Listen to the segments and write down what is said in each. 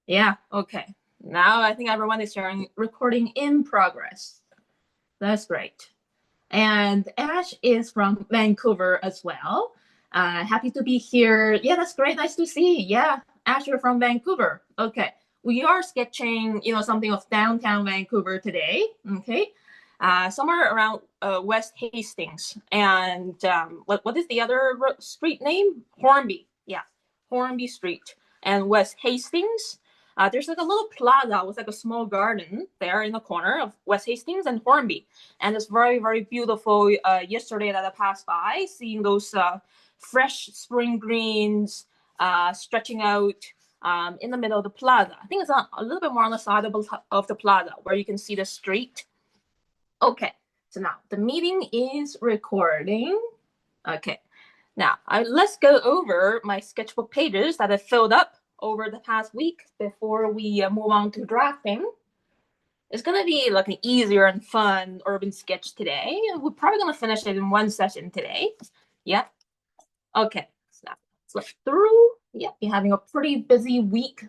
Yeah, okay. Now I think everyone is sharing recording in progress. That's great. And Ash is from Vancouver as well. Happy to be here. Yeah, that's great. Nice to see. Yeah, Ash, you're from Vancouver. Okay. We are sketching, something of downtown Vancouver today. Okay. Somewhere around West Hastings. And what is the other street name? Hornby. Yeah, Hornby Street. And West Hastings. There's like a little plaza with like a small garden there in the corner of West Hastings and Hornby, and it's very very beautiful. Yesterday that I passed by, seeing those fresh spring greens stretching out in the middle of the plaza. I think it's a little bit more on the side of the plaza where you can see the street. Okay, so now the meeting is recording. Okay, now let's go over my sketchbook pages that I filled up over the past week before we move on to drafting. It's gonna be like an easier and fun urban sketch today. We're probably gonna finish it in one session today. Yeah. Okay. So now let's look through. Yeah, you're having a pretty busy week,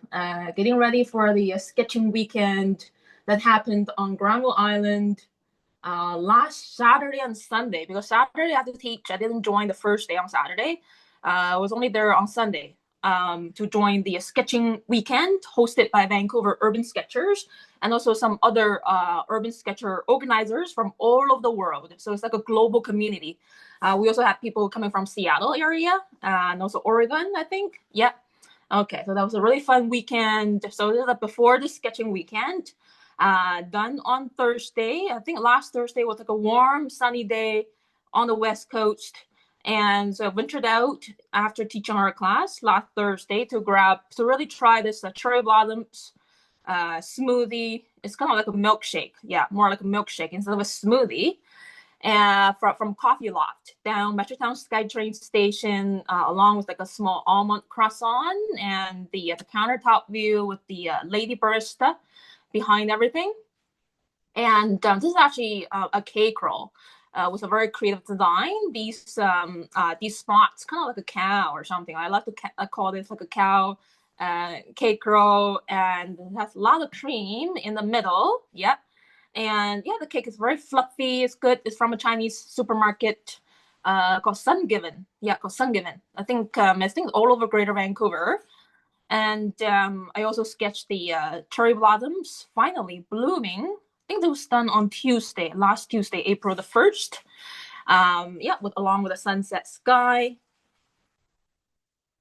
getting ready for the sketching weekend that happened on Granville Island last Saturday and Sunday. Because Saturday I had to teach. I didn't join the first day on Saturday. I was only there on Sunday to join the sketching weekend hosted by Vancouver Urban Sketchers and also some other urban sketcher organizers from all over the world. So it's like a global community. We also had people coming from Seattle area and also Oregon, I think. Yeah. Okay, so that was a really fun weekend. So this is like before the sketching weekend. Done on Thursday. I think last Thursday was like a warm, sunny day on the West Coast. And so I ventured out after teaching our class last Thursday to really try this cherry blossoms smoothie. It's kind of like a milkshake. Yeah, more like a milkshake instead of a smoothie. From Coffee Loft down Metrotown SkyTrain station, along with like a small almond croissant and the countertop view with the lady barista behind everything. And this is actually a cake roll with a very creative design. These spots, kind of like a cow or something. I like to call this like a cow cake roll, and it has a lot of cream in the middle. Yep. And yeah, the cake is very fluffy. It's good. It's from a Chinese supermarket called Sun Given. Yeah, called Sun Given. I think all over Greater Vancouver. And I also sketched the cherry blossoms finally blooming. I think that was done on last Tuesday, April the 1st. Yeah, along with a sunset sky.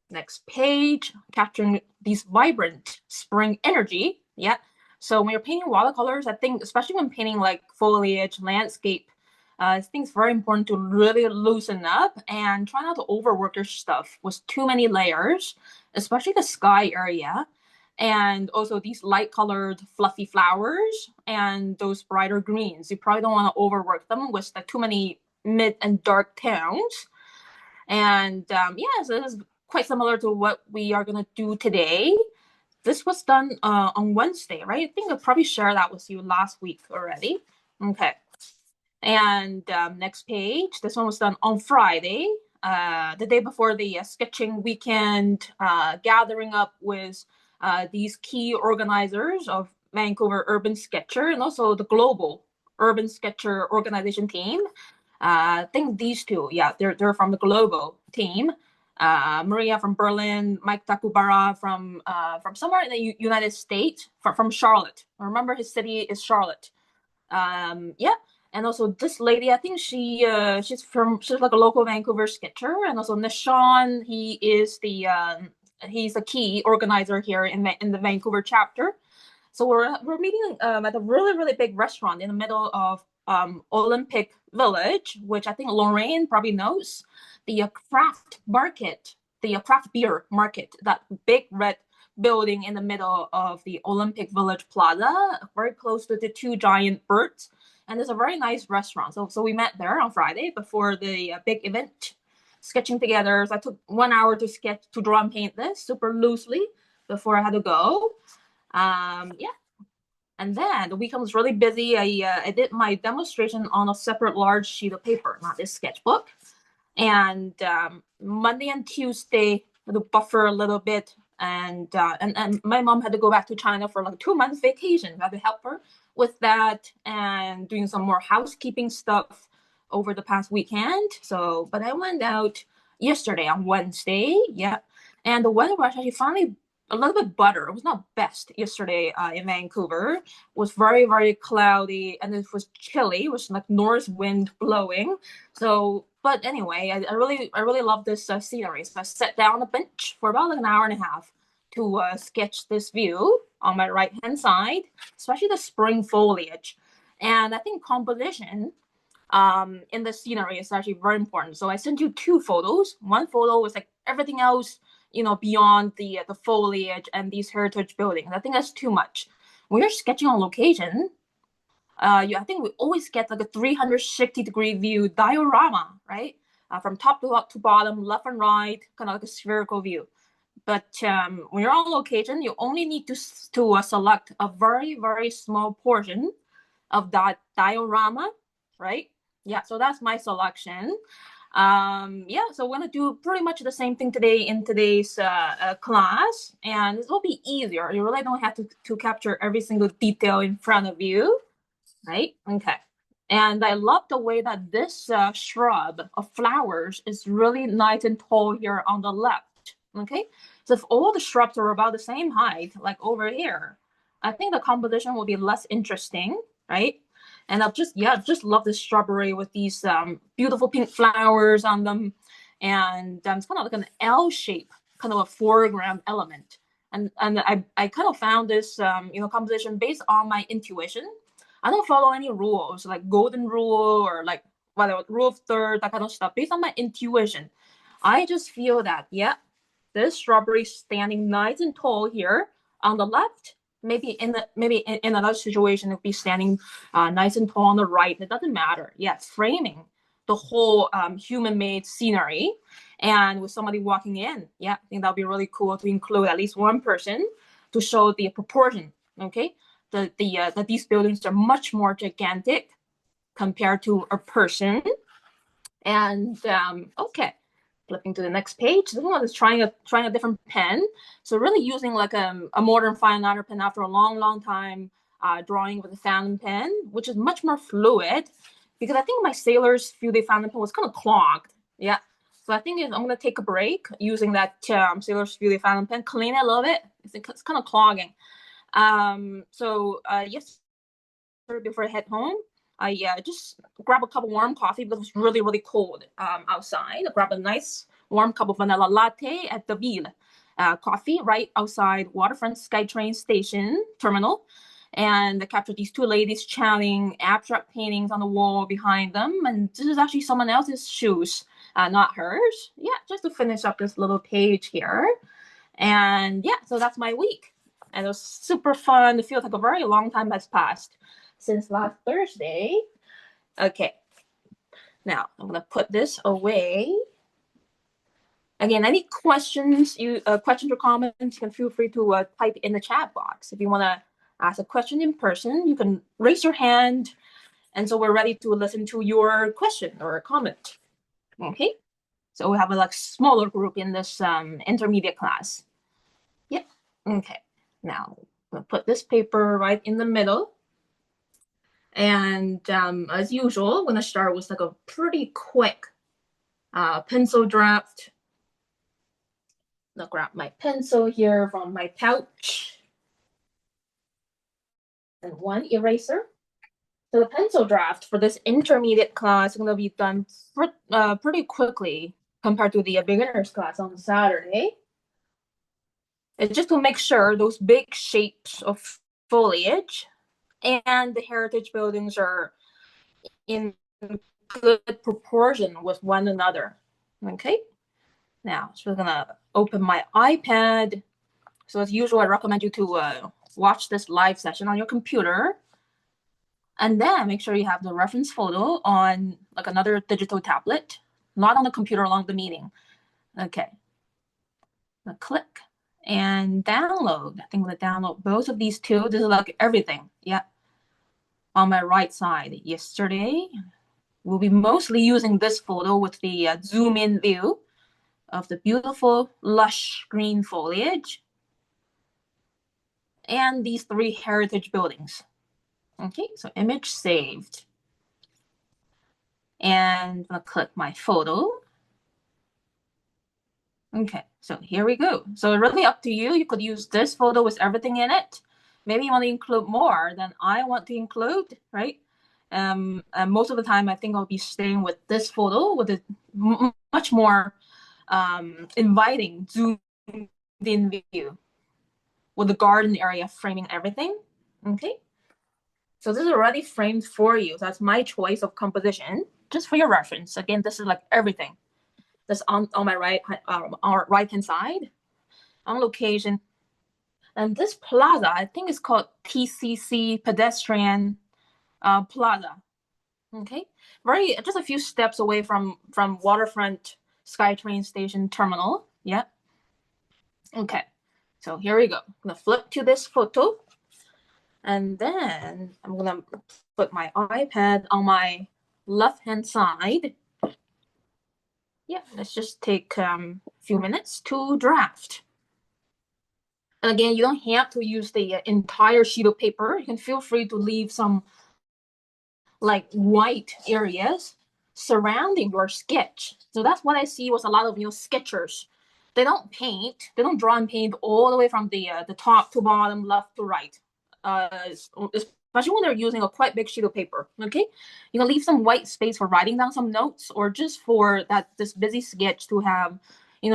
Next page, capturing these vibrant spring energy. Yeah. So when you're painting watercolors, I think, especially when painting like foliage, landscape, I think it's very important to really loosen up and try not to overwork your stuff with too many layers, especially the sky area. And also these light colored fluffy flowers and those brighter greens. You probably don't want to overwork them with too many mid and dark tones. And yeah, so this is quite similar to what we are going to do today. This was done on Wednesday, right? I think I probably shared that with you last week already. Okay. And next page, this one was done on Friday, the day before the sketching weekend, gathering up with these key organizers of Vancouver Urban Sketcher and also the global Urban Sketcher organization team. I think these two, yeah, they're from the global team. Maria from Berlin, Mike Takubara from somewhere in the United States, from Charlotte. I remember his city is Charlotte. Yeah, and also this lady, I think she's like a local Vancouver sketcher, and also Nishan, he's a key organizer here in the Vancouver chapter. So we're meeting at a really really big restaurant in the middle of Olympic Village, which I think Lorraine probably knows, the craft market, the craft beer market, that big red building in the middle of the Olympic Village Plaza, very close to the two giant birds. And there's a very nice restaurant. So we met there on Friday before the big event, sketching together. So I took 1 hour to draw and paint this super loosely before I had to go. Yeah, and then the weekend was really busy. I did my demonstration on a separate large sheet of paper, not this sketchbook. And Monday and Tuesday, I had to buffer a little bit And my mom had to go back to China for like 2 months vacation. I had to help her with that and doing some more housekeeping stuff over the past weekend. So, but I went out yesterday on Wednesday, yeah, and the weather was actually finally a little bit better. It was not best yesterday in Vancouver. It was very, very cloudy and it was chilly. It was like north wind blowing. So, but anyway, I really love this scenery. So I sat down on a bench for about like an hour and a half to sketch this view on my right hand side, especially the spring foliage. And I think composition in the scenery is actually very important. So I sent you two photos. One photo was like everything else, you know, beyond the foliage and these heritage buildings. I think that's too much. When you're sketching on location, I think we always get like a 360-degree view diorama, right? From top to bottom, left and right, kind of like a spherical view. But when you're on location, you only need to select a very, very small portion of that diorama, right? Yeah, so that's my selection. Yeah, so we're gonna do pretty much the same thing today in today's class, and it will be easier. You really don't have to capture every single detail in front of you, right? Okay. And I love the way that this shrub of flowers is really nice and tall here on the left, okay? So if all the shrubs are about the same height, like over here, I think the composition will be less interesting, right? And I've just love this shrubbery with these beautiful pink flowers on them. And it's kind of like an L shape, kind of a foreground element. And I kind of found this composition based on my intuition. I don't follow any rules like golden rule or like whatever rule of third, that kind of stuff. Based on my intuition, I just feel that this shrubbery standing nice and tall here on the left. Maybe in another situation it would be standing nice and tall on the right. It doesn't matter. Yeah, framing the whole human-made scenery, and with somebody walking in. Yeah, I think that would be really cool to include at least one person to show the proportion. Okay, that these buildings are much more gigantic compared to a person. And okay, flipping to the next page. This one is trying a different pen. So really using like a modern fine liner pen after a long time, drawing with a fountain pen, which is much more fluid, because I think my Sailor's Fury fountain pen was kind of clogged. Yeah. So I think I'm going to take a break using that Sailor's Fury fountain pen, clean it a little bit. It's kind of clogging. Yes, before I head home, I just grab a cup of warm coffee because it was really, really cold outside. I grab a nice warm cup of vanilla latte at the Ville Coffee right outside Waterfront SkyTrain Station Terminal. And I captured these two ladies chatting, abstract paintings on the wall behind them. And this is actually someone else's shoes, not hers. Yeah, just to finish up this little page here. And yeah, so that's my week. And it was super fun. It feels like a very long time has passed since last Thursday. Okay, now I'm gonna put this away. Again, any questions or comments, you can feel free to type in the chat box. If you want to ask a question in person, you can raise your hand, and so we're ready to listen to your question or comment. Okay, so we have a like smaller group in this intermediate class. Yep. Okay, now I'm gonna put this paper right in the middle. And as usual, I'm gonna start with like a pretty quick pencil draft. I'll grab my pencil here from my pouch and one eraser. So the pencil draft for this intermediate class is gonna be done pretty quickly compared to the beginner's class on Saturday. It's just to make sure those big shapes of foliage and the heritage buildings are in good proportion with one another. Okay, now so we're gonna open my iPad. So as usual, I recommend you to watch this live session on your computer, and then make sure you have the reference photo on like another digital tablet, not on the computer along the meeting. Okay, now click and download. I think I'm gonna download both of these two. This is like everything. Yeah, on my right side. Yesterday, we'll be mostly using this photo with the zoom in view of the beautiful lush green foliage. and these 3 heritage buildings. Okay, so image saved. And I'm gonna click my photo. Okay, so here we go. So really up to you. You could use this photo with everything in it. Maybe you want to include more than I want to include, right? And most of the time, I think I'll be staying with this photo with a much more inviting zoomed-in view with the garden area framing everything. Okay, so this is already framed for you. That's my choice of composition, just for your reference. Again, this is like everything. That's on my right hand side on location. And this plaza, I think it's called TCC Pedestrian Plaza. Okay, just a few steps away from Waterfront SkyTrain Station Terminal. Yeah. Okay, so here we go. I'm gonna flip to this photo, and then I'm gonna put my iPad on my left hand side. Yeah, let's just take a few minutes to draft. And again, you don't have to use the entire sheet of paper. You can feel free to leave some like white areas surrounding your sketch. So that's what I see with a lot of sketchers. They don't paint. They don't draw and paint all the way from the top to bottom, left to right. Especially when they're using a quite big sheet of paper. Okay, you can leave some white space for writing down some notes, or just for this busy sketch to have,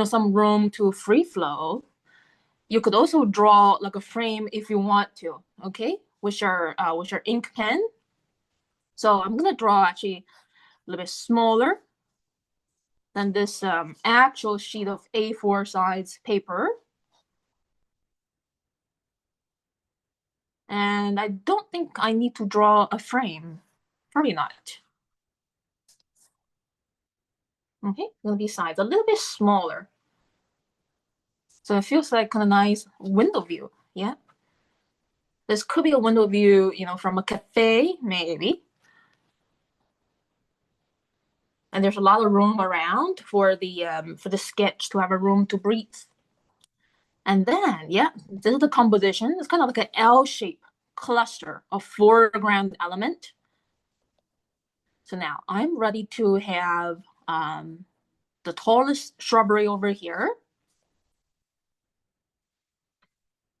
some room to free flow. You could also draw like a frame if you want to. Okay, with your ink pen. So I'm gonna draw actually a little bit smaller than this actual sheet of A4 size paper. And I don't think I need to draw a frame. Probably not. Okay, gonna be size a little bit smaller. So it feels like kind of nice window view. Yeah. This could be a window view, from a cafe, maybe. And there's a lot of room around for the sketch to have a room to breathe. And then, yeah, this is the composition. It's kind of like an L-shaped cluster of foreground element. So now I'm ready to have the tallest shrubbery over here,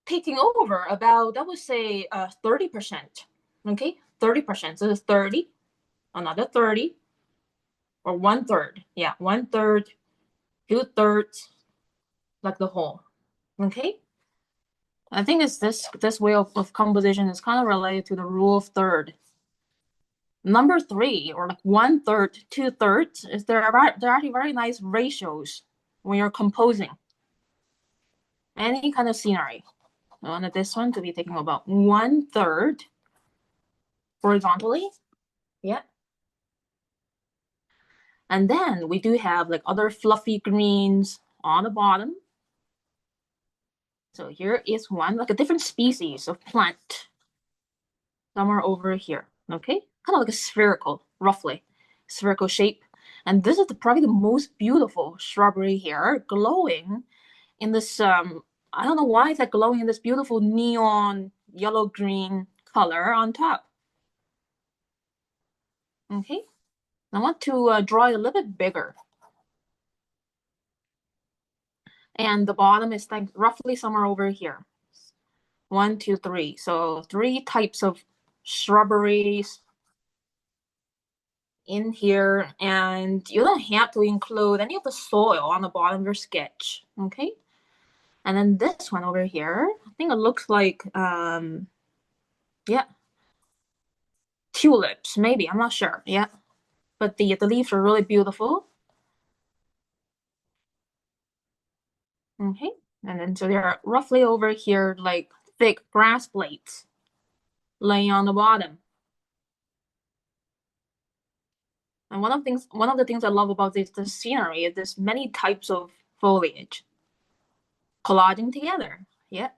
taking over about, I would say, 30%. Okay, 30%. So this is 30, another 30, or 1/3. Yeah, 1/3, 2/3, like the whole. Okay. I think it's this way of composition is kind of related to the rule of third. Number 3, or like 1/3, 2/3, is there are actually very nice ratios when you're composing any kind of scenery. I wanted this one to be taking about 1/3 horizontally. Yeah. And then we do have like other fluffy greens on the bottom. So here is one, like a different species of plant. Somewhere over here. Okay, kind of like a spherical, roughly spherical shape. And this is probably the most beautiful shrubbery here, glowing in this I don't know why it's like glowing in this beautiful neon yellow green color on top. Okay, I want to draw it a little bit bigger, and the bottom is like roughly somewhere over here. 1, 2, 3. So 3 types of shrubberies in here, and you don't have to include any of the soil on the bottom of your sketch. Okay, and then this one over here, I think it looks like yeah, tulips, maybe, I'm not sure. Yeah, but the leaves are really beautiful. Okay, and then so they're roughly over here like thick grass blades laying on the bottom. And one of the things I love about this scenery is there's many types of foliage collaging together. Yeah,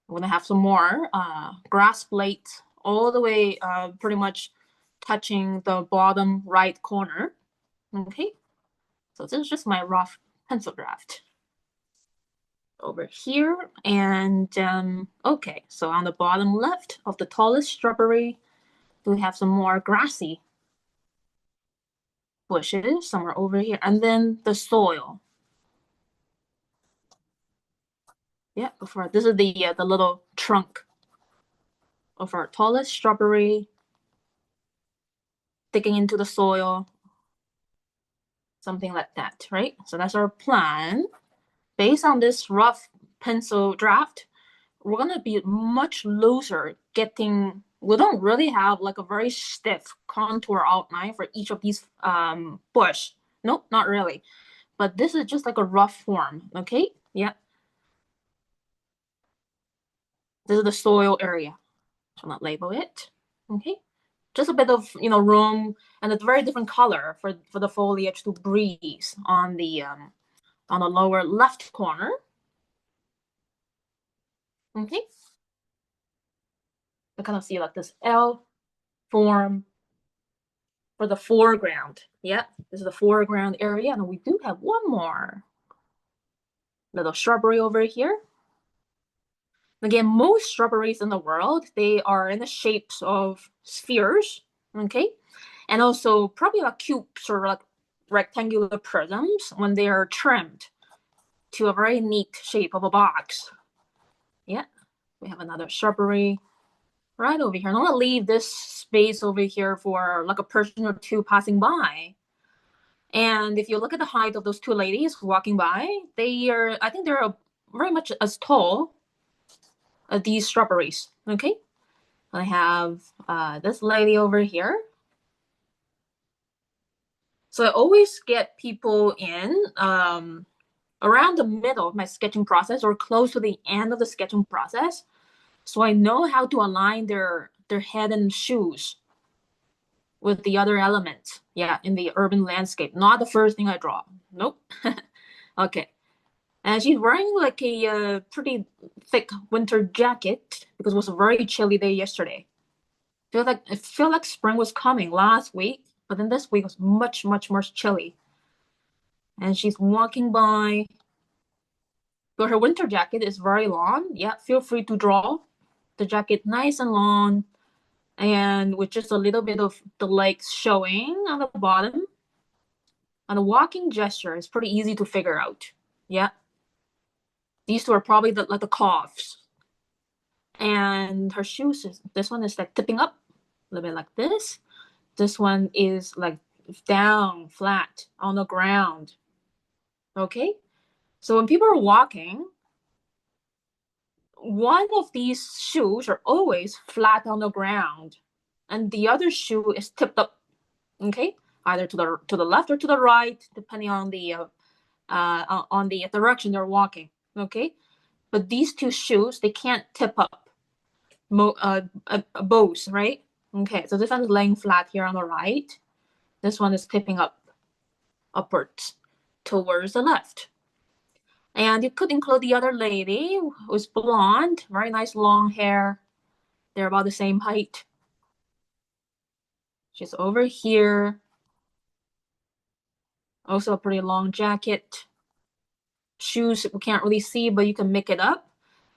we're gonna have some more grass blades all the way pretty much touching the bottom right corner. Okay, so this is just my rough pencil draft. over here. And okay, so on the bottom left of the tallest shrubbery, we have some more grassy bushes somewhere over here, and then the soil. Yeah, before this is the little trunk of our tallest shrubbery, digging into the soil, something like that, right? So that's our plan. Based on this rough pencil draft, we're gonna be much looser getting. We don't really have like a very stiff contour outline for each of these bush. Nope, not really. But this is just like a rough form, okay? Yeah. This is the soil area. So not label it. Okay. Just a bit of room and a very different color for the foliage to breathe on the lower left corner. Okay. I kind of see like this L form for the foreground. Yeah, this is the foreground area, and we do have one more little shrubbery over here. Again, most shrubberies in the world, they are in the shapes of spheres, okay? And also probably like cubes or like rectangular prisms when they are trimmed to a very neat shape of a box. Yeah, we have another shrubbery right over here. I'm gonna leave this space over here for like a person or two passing by. And if you look at the height of those two ladies walking by, I think they're very much as tall as these shrubberies. Okay. I have this lady over here. So I always get people in around the middle of my sketching process or close to the end of the sketching process. So I know how to align their head and shoes with the other elements. Yeah, in the urban landscape. Not the first thing I draw. Nope. Okay. And she's wearing like a pretty thick winter jacket because it was a very chilly day yesterday. It felt like spring was coming last week, but then this week was much, much more chilly. And she's walking by, but her winter jacket is very long. Yeah, feel free to draw the jacket nice and long, and with just a little bit of the legs showing on the bottom. And the walking gesture is pretty easy to figure out. Yeah, these two are probably like the calves. And her shoes this one is like tipping up a little bit like this. This one is like down flat on the ground. Okay, so when people are walking, one of these shoes are always flat on the ground and the other shoe is tipped up. Okay, either to the left or to the right depending on the direction they're walking. Okay, but these two shoes, they can't tip up both, right? Okay, so this one is laying flat here on the right. This one is tipping upwards towards the left. And you could include the other lady who's blonde, very nice long hair. They're about the same height. She's over here. Also a pretty long jacket. Shoes we can't really see, but you can make it up.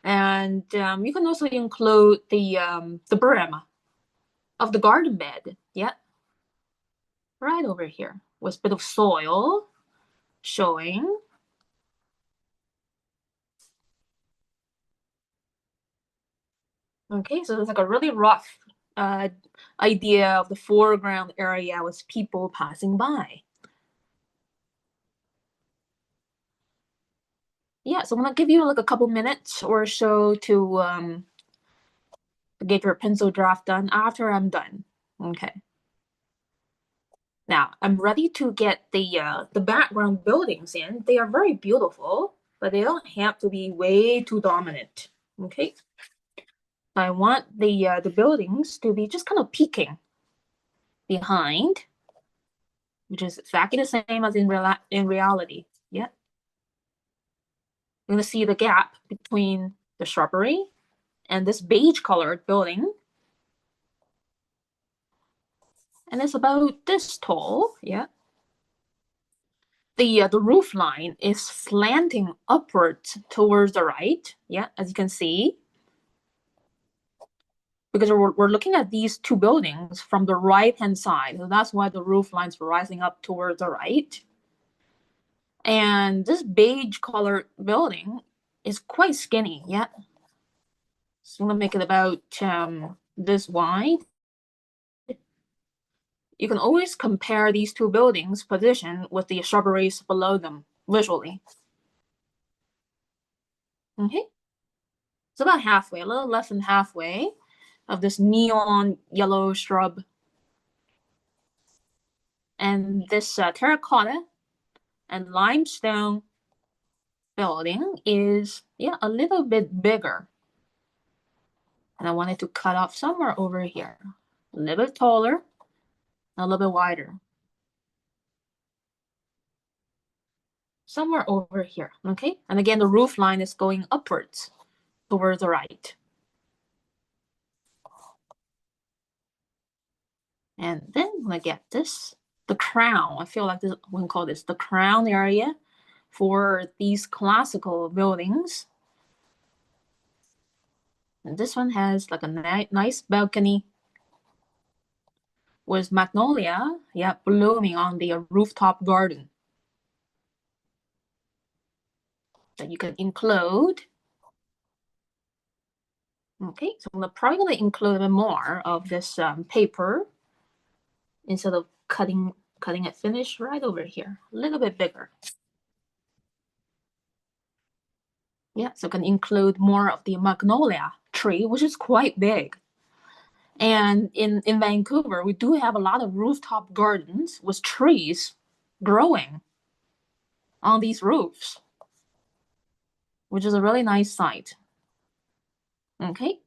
And you can also include the brim of the garden bed. Yeah, right over here with a bit of soil showing. Okay, so it's like a really rough uh, idea of the foreground area with people passing by. Yeah, so I'm gonna give you like a couple minutes or so to get your pencil draft done after I'm done. Okay. Now I'm ready to get the background buildings in. They are very beautiful, but they don't have to be way too dominant. Okay. I want the buildings to be just kind of peeking behind, which is exactly the same as in reality. Yeah. You're gonna see the gap between the shrubbery and this beige colored building. And it's about this tall. Yeah. the roof line is slanting upwards towards the right. Yeah, as you can see, because we're looking at these two buildings from the right hand side, so that's why the roof line's rising up towards the right. And this beige colored building is quite skinny. Yeah, so I'm gonna make it about this wide. You can always compare these two buildings' position with the shrubberies below them visually. Okay, it's about halfway, a little less than halfway of this neon yellow shrub. And this terracotta and limestone building is, yeah, a little bit bigger. And I wanted to cut off somewhere over here, a little bit taller, a little bit wider. Somewhere over here, okay? And again, the roof line is going upwards towards the right. And then I'm gonna get this, the crown. I feel like this, we can call this the crown area for these classical buildings. And this one has like a nice balcony with magnolia, yeah, blooming on the rooftop garden that you can include. Okay, so I'm probably gonna include a bit more of this paper instead of cutting it finished right over here, a little bit bigger. Yeah, so can include more of the magnolia tree, which is quite big. And in Vancouver, we do have a lot of rooftop gardens with trees growing on these roofs, which is a really nice sight. Okay.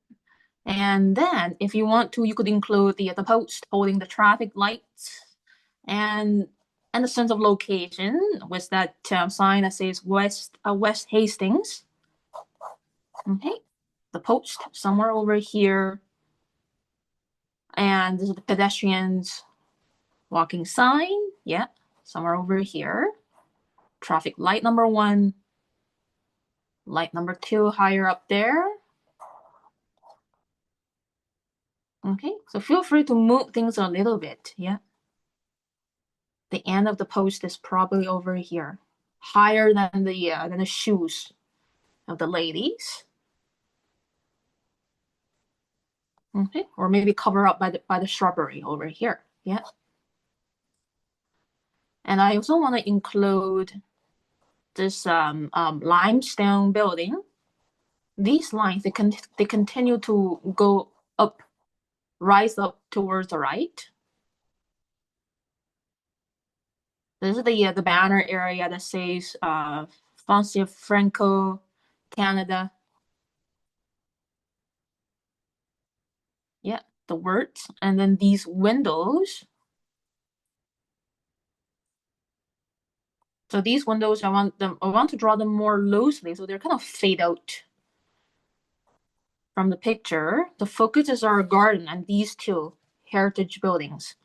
And then if you want to, you could include the post holding the traffic lights and a sense of location with that sign that says West Hastings. Okay. The post somewhere over here. And this is the pedestrians walking sign. Yeah, somewhere over here. Traffic light number 1. Light number 2 higher up there. Okay, so feel free to move things a little bit. Yeah. The end of the post is probably over here, higher than the shoes of the ladies. Okay, or maybe cover up by the shrubbery over here. Yeah. And I also want to include this limestone building. These lines they continue to go up, rise up towards the right. This is the banner area that says Francis Franco, Canada. Yeah, the words, and then these windows. So these windows, I want to draw them more loosely, so they're kind of fade out from the picture. The focus is our garden and these two heritage buildings.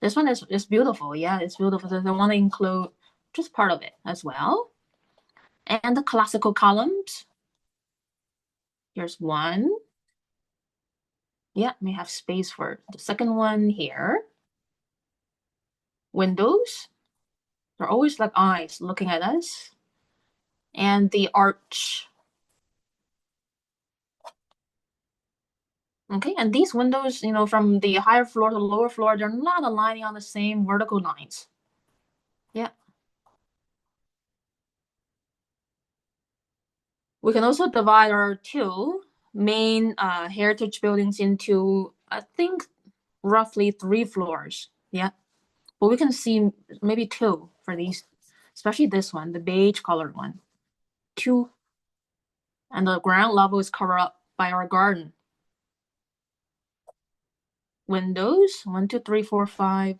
This one is beautiful. Yeah, it's beautiful. So I want to include just part of it as well. And the classical columns. Here's one. Yeah, may have space for the second one here. Windows. They're always like eyes looking at us. And the arch. Okay, and these windows, from the higher floor to the lower floor, they're not aligning on the same vertical lines. Yeah. We can also divide our two main heritage buildings into, I think, roughly 3 floors. Yeah. But we can see maybe 2 for these, especially this one, the beige colored one. 2. And the ground level is covered up by our garden. Windows, 1, 2, 3, 4, 5.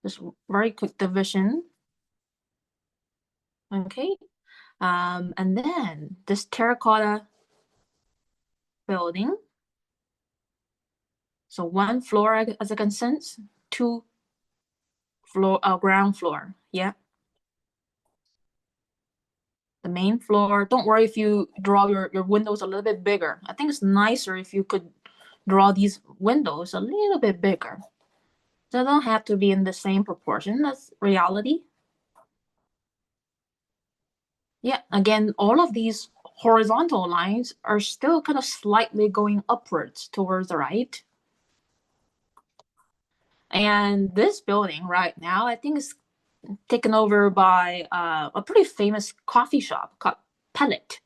Just very quick division. Okay. And then this terracotta building. So 1 floor as a consent, 2 floor, ground floor. Yeah. The main floor. Don't worry if you draw your windows a little bit bigger. I think it's nicer if you could draw these windows a little bit bigger. They don't have to be in the same proportion as reality. Yeah, again, all of these horizontal lines are still kind of slightly going upwards towards the right. And this building right now, I think is taken over by a pretty famous coffee shop called Pellet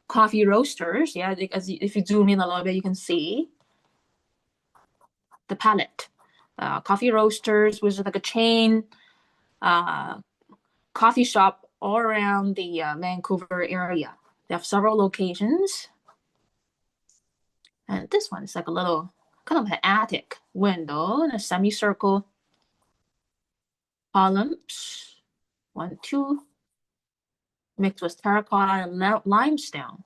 Coffee Roasters. Yeah, as if you zoom in a little bit, you can see the Pellet Coffee Roasters, which is like a chain uh, coffee shop all around the Vancouver area. They have several locations. And this one is like a little kind of an attic window in a semicircle columns. One, two, mixed with terracotta and limestone.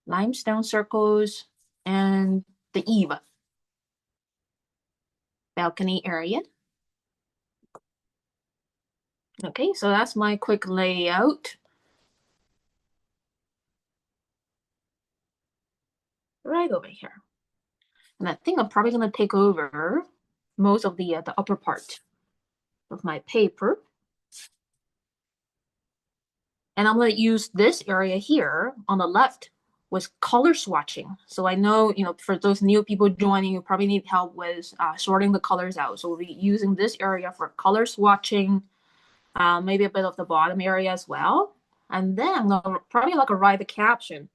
Limestone circles and the eave balcony area. Okay, so that's my quick layout. Right over here. And I think I'm probably gonna take over most of the upper part of my paper. And I'm gonna use this area here on the left with color swatching. So I know, for those new people joining, you probably need help with sorting the colors out. So we'll be using this area for color swatching, maybe a bit of the bottom area as well. And then I'm gonna probably like write the caption.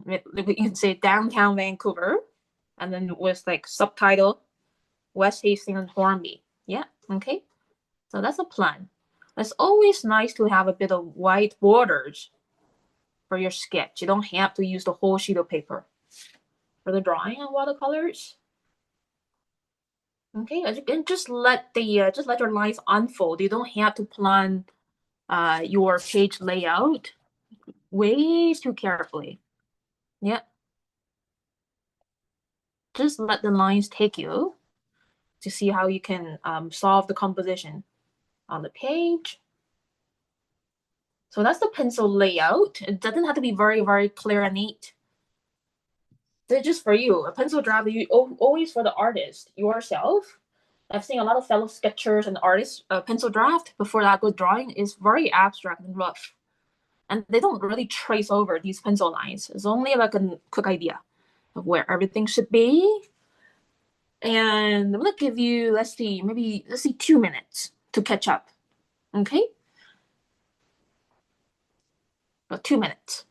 You can say downtown Vancouver, and then with like subtitle West Hastings and Hornby. Yeah, okay. So that's a plan. It's always nice to have a bit of white borders for your sketch. You don't have to use the whole sheet of paper for the drawing and watercolors. Okay, and just let your lines unfold. You don't have to plan your page layout way too carefully. Yeah, just let the lines take you to see how you can solve the composition on the page. So that's the pencil layout. It doesn't have to be very, very clear and neat. They're just for you. A pencil draft, you always for the artist yourself. I've seen a lot of fellow sketchers and artists pencil draft before that good drawing is very abstract and rough, and they don't really trace over these pencil lines. It's only like a quick idea of where everything should be. And I'm gonna give you, let's see 2 minutes to catch up. Okay, about 2 minutes.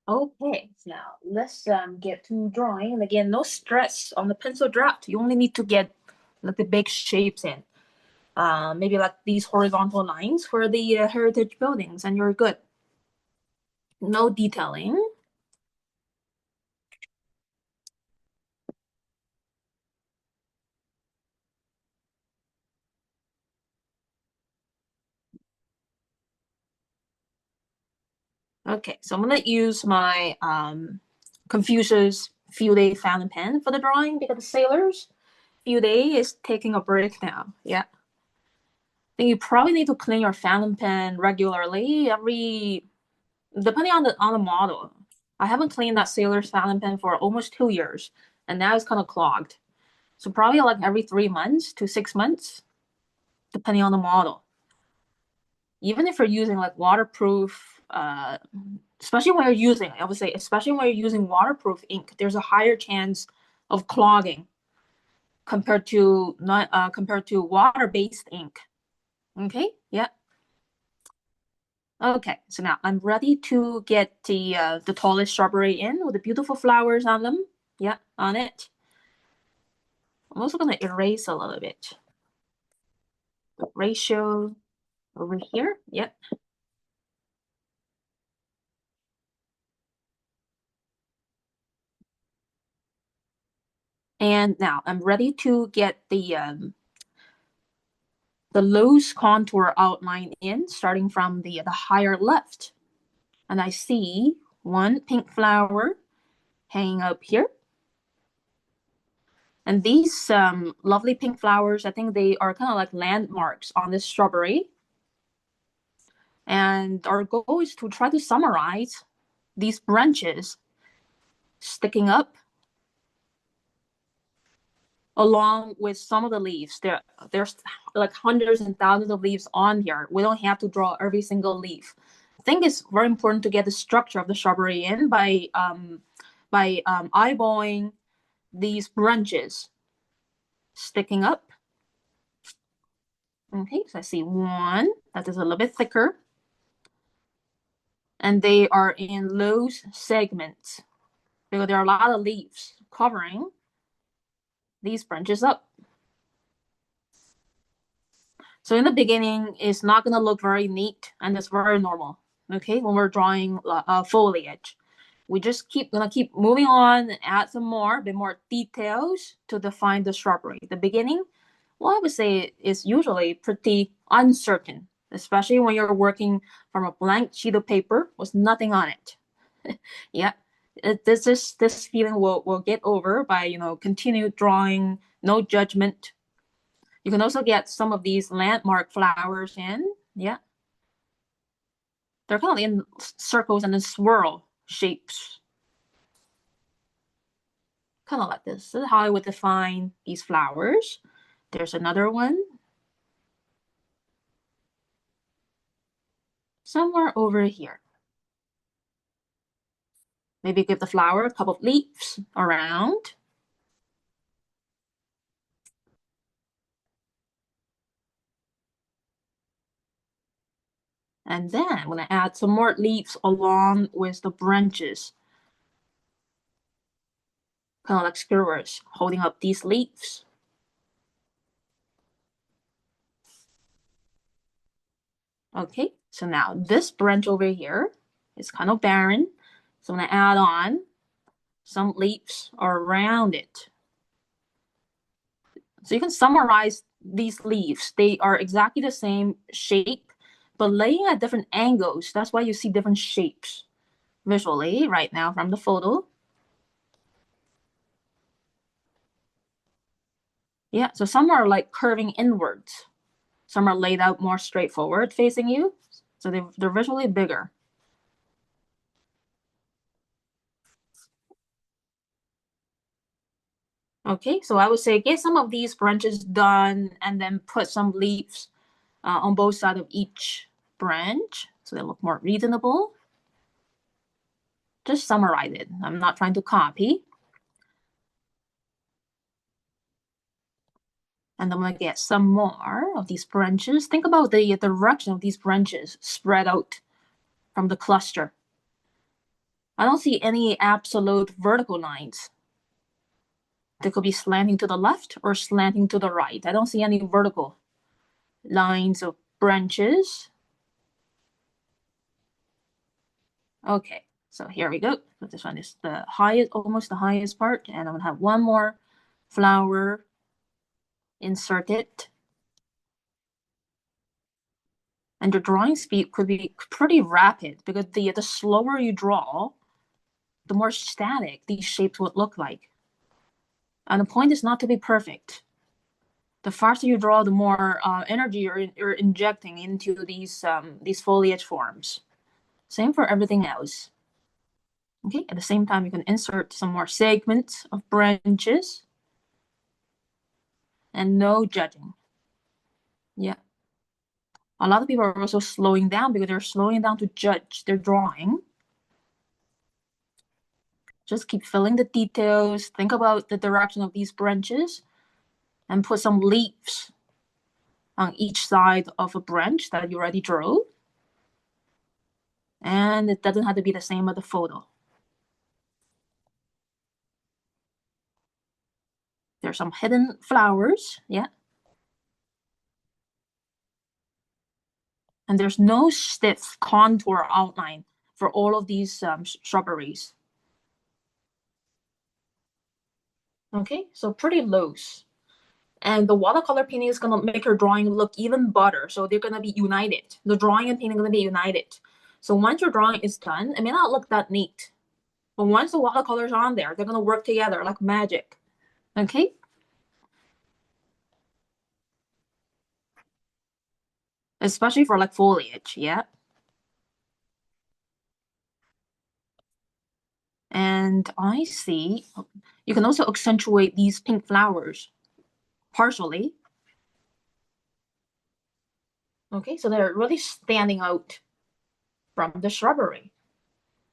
Okay, so now let's get to drawing. And again, no stress on the pencil draft. You only need to get like the big shapes in. Maybe like these horizontal lines for the heritage buildings, and you're good. No detailing. Okay, so I'm gonna use my Confucius Field Day fountain pen for the drawing because the sailors Field Day is taking a break now. Yeah. Then you probably need to clean your fountain pen regularly every depending on the model. I haven't cleaned that sailor's fountain pen for almost 2 years, and now it's kind of clogged. So probably like every 3 months to 6 months, depending on the model. Even if you're using like waterproof, especially when you're using, I would say, especially when you're using waterproof ink, there's a higher chance of clogging compared to not compared to water-based ink. Okay, yeah. Okay, so now I'm ready to get the tallest strawberry in with the beautiful flowers on them. Yeah, on it. I'm also gonna erase a little bit. The ratio over here. Yep. And now I'm ready to get the loose contour outline in, starting from the higher left. And I see one pink flower hanging up here. And these lovely pink flowers, I think they are kind of like landmarks on this strawberry. And our goal is to try to summarize these branches sticking up along with some of the leaves. There's like hundreds and thousands of leaves on here. We don't have to draw every single leaf. I think it's very important to get the structure of the shrubbery in by eyeballing these branches sticking up. Okay, so I see one that is a little bit thicker, and they are in loose segments because there are a lot of leaves covering these branches up. So in the beginning, it's not going to look very neat, and it's very normal. Okay, when we're drawing foliage, we just gonna keep moving on and add some more, a bit more details to define the shrubbery. The beginning, well, I would say is usually pretty uncertain, especially when you're working from a blank sheet of paper with nothing on it. Yeah, this feeling will get over by continued drawing, no judgment. You can also get some of these landmark flowers in. Yeah, they're kind of in circles and then swirl shapes, kind of like this. This is how I would define these flowers. There's another one somewhere over here. Maybe give the flower a couple of leaves around. And then I'm going to add some more leaves along with the branches. Kind of like skewers holding up these leaves. Okay, so now this branch over here is kind of barren. So I'm going to add on some leaves around it. So you can summarize these leaves. They are exactly the same shape, but laying at different angles. That's why you see different shapes visually right now from the photo. Yeah, so some are like curving inwards. Some are laid out more straightforward facing you. So they're visually bigger. Okay, so I would say get some of these branches done and then put some leaves on both sides of each branch so they look more reasonable. Just summarize it. I'm not trying to copy. And I'm gonna get some more of these branches. Think about the direction of these branches spread out from the cluster. I don't see any absolute vertical lines. They could be slanting to the left or slanting to the right. I don't see any vertical lines of branches. Okay, so here we go. So this one is the highest, almost the highest part, and I'm gonna have one more flower inserted. And your drawing speed could be pretty rapid because the slower you draw, the more static these shapes would look like. And the point is not to be perfect. The faster you draw, the more energy you're injecting into these foliage forms. Same for everything else. Okay, at the same time, you can insert some more segments of branches. And no judging. Yeah. A lot of people are also slowing down because they're slowing down to judge their drawing. Just keep filling the details. Think about the direction of these branches and put some leaves on each side of a branch that you already drew. And it doesn't have to be the same as the photo. There's some hidden flowers, yeah. And there's no stiff contour outline for all of these shrubberies. Okay, so pretty loose. And the watercolor painting is gonna make your drawing look even better. So they're gonna be united. The drawing and painting are gonna be united. So once your drawing is done, it may not look that neat. But once the watercolors are on there, they're gonna work together like magic. Okay? Especially for like foliage, yeah. And I see you can also accentuate these pink flowers partially. Okay, so they're really standing out from the shrubbery.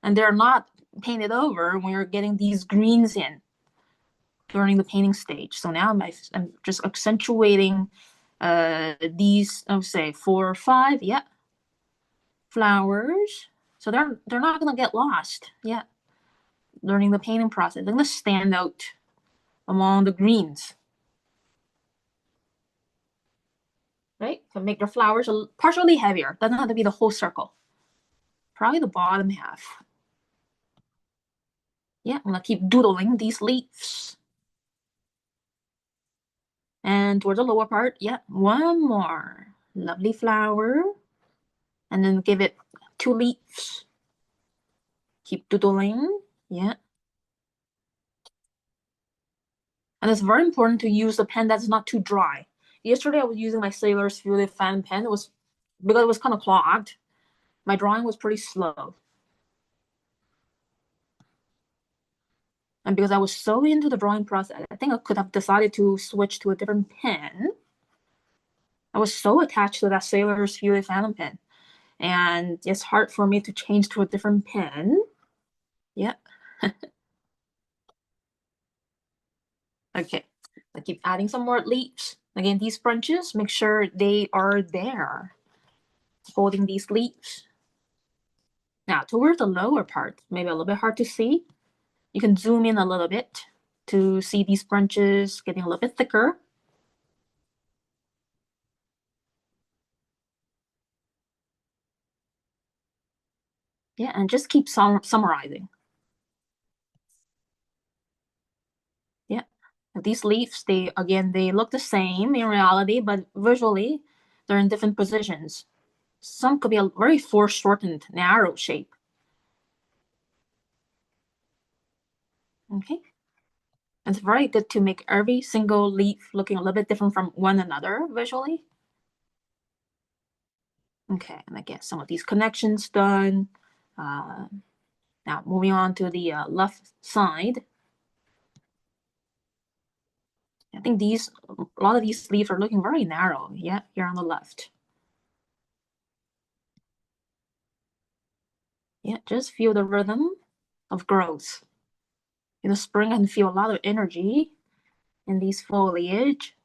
And they're not painted over when you're getting these greens in during the painting stage. So now I'm just accentuating these, I would say 4 or 5, yeah, flowers. So they're not gonna get lost, yeah, during the painting process. They're gonna stand out among the greens. Right? So make your flowers partially heavier. Doesn't have to be the whole circle. Probably the bottom half. Yeah, I'm gonna keep doodling these leaves. And towards the lower part, yeah, one more lovely flower. And then give it 2 leaves. Keep doodling, yeah. And it's very important to use a pen that's not too dry. Yesterday I was using my Sailor's Fury fan pen. It was because it was kind of clogged. My drawing was pretty slow. And because I was so into the drawing process, I think I could have decided to switch to a different pen. I was so attached to that Sailor's Fury Phantom pen. And it's hard for me to change to a different pen. Yeah. Okay. I keep adding some more leaves. Again, these branches, make sure they are there, holding these leaves. Now, towards the lower part, maybe a little bit hard to see. You can zoom in a little bit to see these branches getting a little bit thicker. Yeah, and just keep summarizing. Yeah, these leaves, they look the same in reality, but visually, they're in different positions. Some could be a very foreshortened, narrow shape. Okay. It's very good to make every single leaf looking a little bit different from one another visually. Okay, and I get some of these connections done. Now moving on to the left side. I think a lot of these leaves are looking very narrow, yeah, here on the left. Yeah, just feel the rhythm of growth. In the spring, I can feel a lot of energy in these foliage.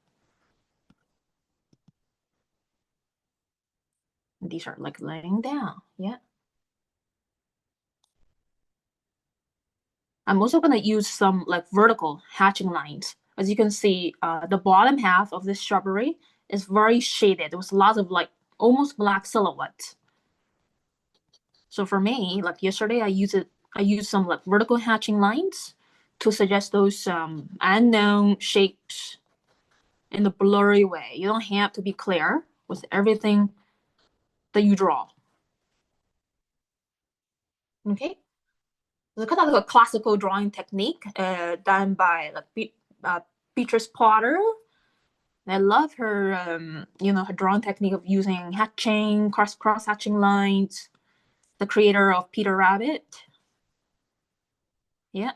And these are like laying down, yeah. I'm also going to use some like vertical hatching lines. As you can see, the bottom half of this shrubbery is very shaded. There was lots of like almost black silhouettes. So for me, like yesterday, I used some like vertical hatching lines to suggest those unknown shapes in a blurry way. You don't have to be clear with everything that you draw. Okay, so kind of like a classical drawing technique done by like Beatrice Potter. I love her, her drawing technique of using hatching, cross hatching lines. The creator of Peter Rabbit. Yeah.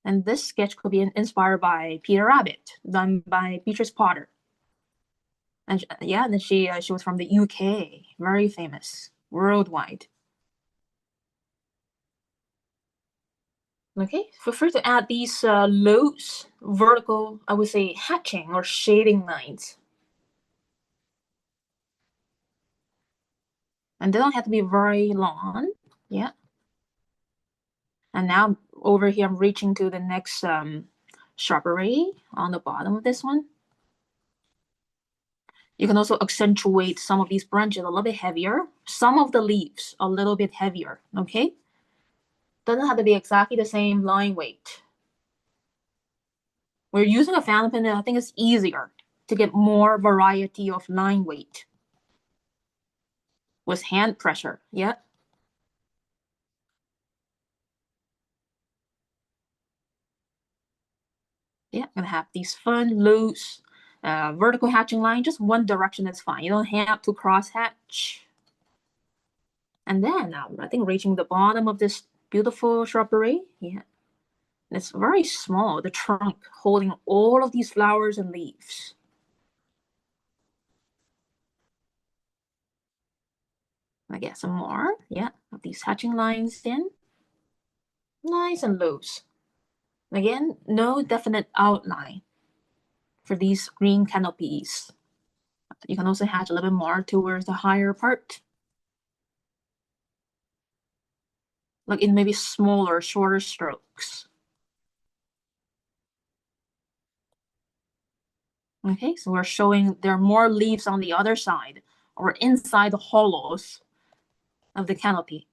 And this sketch could be inspired by Peter Rabbit, done by Beatrice Potter. And yeah, and she was from the UK, very famous worldwide. Okay, feel free to add these loose vertical, I would say, hatching or shading lines. And they don't have to be very long. Yeah. And now over here, I'm reaching to the next shrubbery on the bottom of this one. You can also accentuate some of these branches a little bit heavier. Some of the leaves a little bit heavier, okay? Doesn't have to be exactly the same line weight. We're using a fountain pen, and I think it's easier to get more variety of line weight with hand pressure, yeah? Yeah, I'm gonna have these fun, loose, vertical hatching line. Just one direction is fine. You don't have to cross hatch. And then I think reaching the bottom of this beautiful shrubbery, yeah. And it's very small, the trunk holding all of these flowers and leaves. I get some more, yeah, of these hatching lines in. Nice and loose. Again, no definite outline for these green canopies. You can also hatch a little bit more towards the higher part. Like in maybe smaller, shorter strokes. Okay, so we're showing there are more leaves on the other side or inside the hollows of the canopy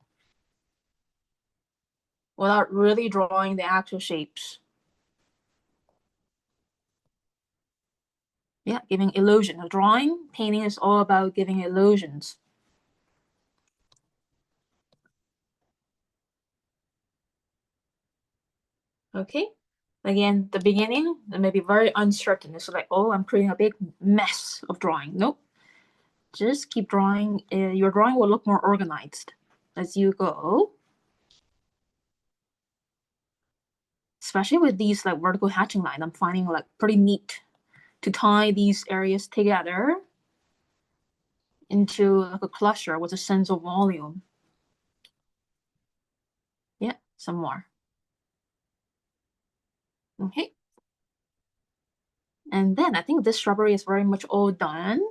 without really drawing the actual shapes. Yeah, giving illusion. Drawing, painting is all about giving illusions. Okay, again, the beginning may be very uncertain. It's like, oh, I'm creating a big mess of drawing. Nope. Just keep drawing. Your drawing will look more organized as you go. Especially with these like vertical hatching line, I'm finding like pretty neat to tie these areas together into like a cluster with a sense of volume. Yeah, some more. Okay. And then I think this shrubbery is very much all done.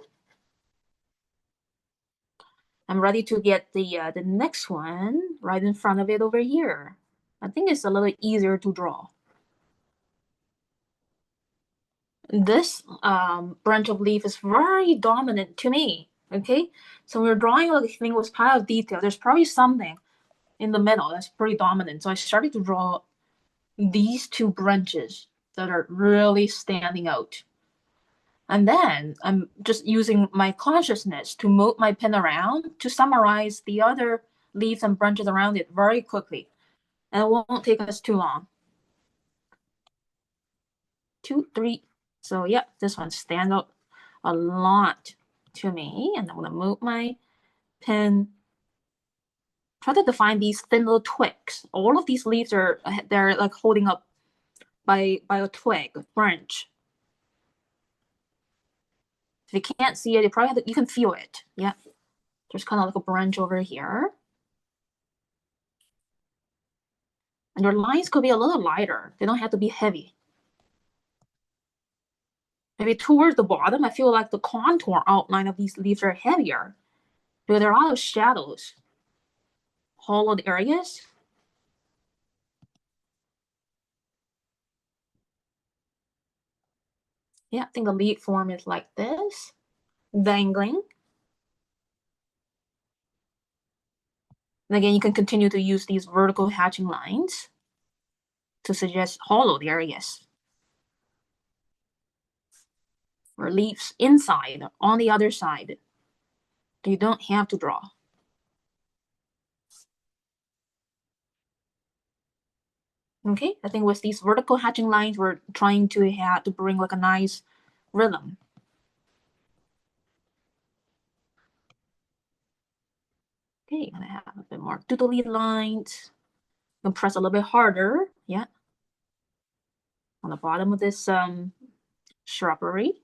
I'm ready to get the next one right in front of it over here. I think it's a little easier to draw. This branch of leaf is very dominant to me. Okay, so we're drawing a thing with pile of detail. There's probably something in the middle that's pretty dominant. So I started to draw these two branches that are really standing out. And then I'm just using my consciousness to move my pen around to summarize the other leaves and branches around it very quickly. And it won't take us too long. 2, 3. So yeah, this one stands out a lot to me. And I'm gonna move my pen. Try to define these thin little twigs. All of these leaves they're like holding up by a twig, a branch. If you can't see it, you can feel it. Yeah. There's kind of like a branch over here. And your lines could be a little lighter. They don't have to be heavy. Maybe towards the bottom, I feel like the contour outline of these leaves are heavier because there are a lot of shadows hollowed areas. Yeah, I think the leaf form is like this, dangling. And again, you can continue to use these vertical hatching lines to suggest hollowed areas or leaves inside on the other side. You don't have to draw. Okay, I think with these vertical hatching lines, we're trying to bring like a nice rhythm. Okay, I'm gonna have a bit more doodly lines. I'm gonna press a little bit harder. Yeah, on the bottom of this shrubbery.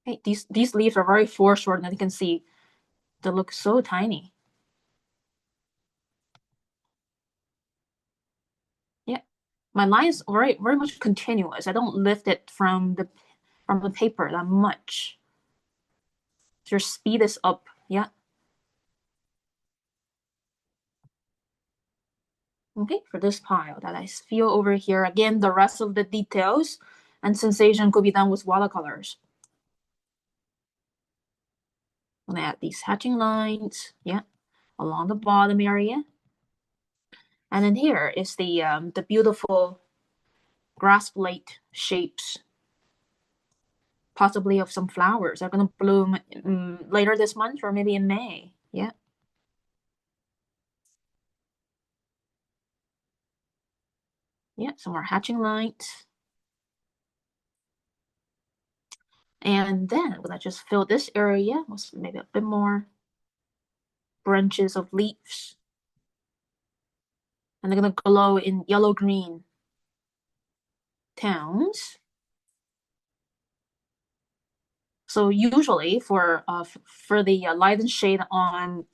Okay, these leaves are very foreshortened, and you can see they look so tiny. Yeah, my line is very much continuous. I don't lift it from the paper that much. Your speed is up. Yeah. Okay, for this pile that I feel over here, again, the rest of the details and sensation could be done with watercolors. I'm gonna add these hatching lines, yeah, along the bottom area. And then here is the beautiful grass blade shapes, possibly of some flowers that are gonna bloom later this month or maybe in May. Yeah. Yeah, some more hatching lines. And then I'm gonna just fill this area with maybe a bit more branches of leaves. And they're gonna glow in yellow-green tones. So usually for the light and shade on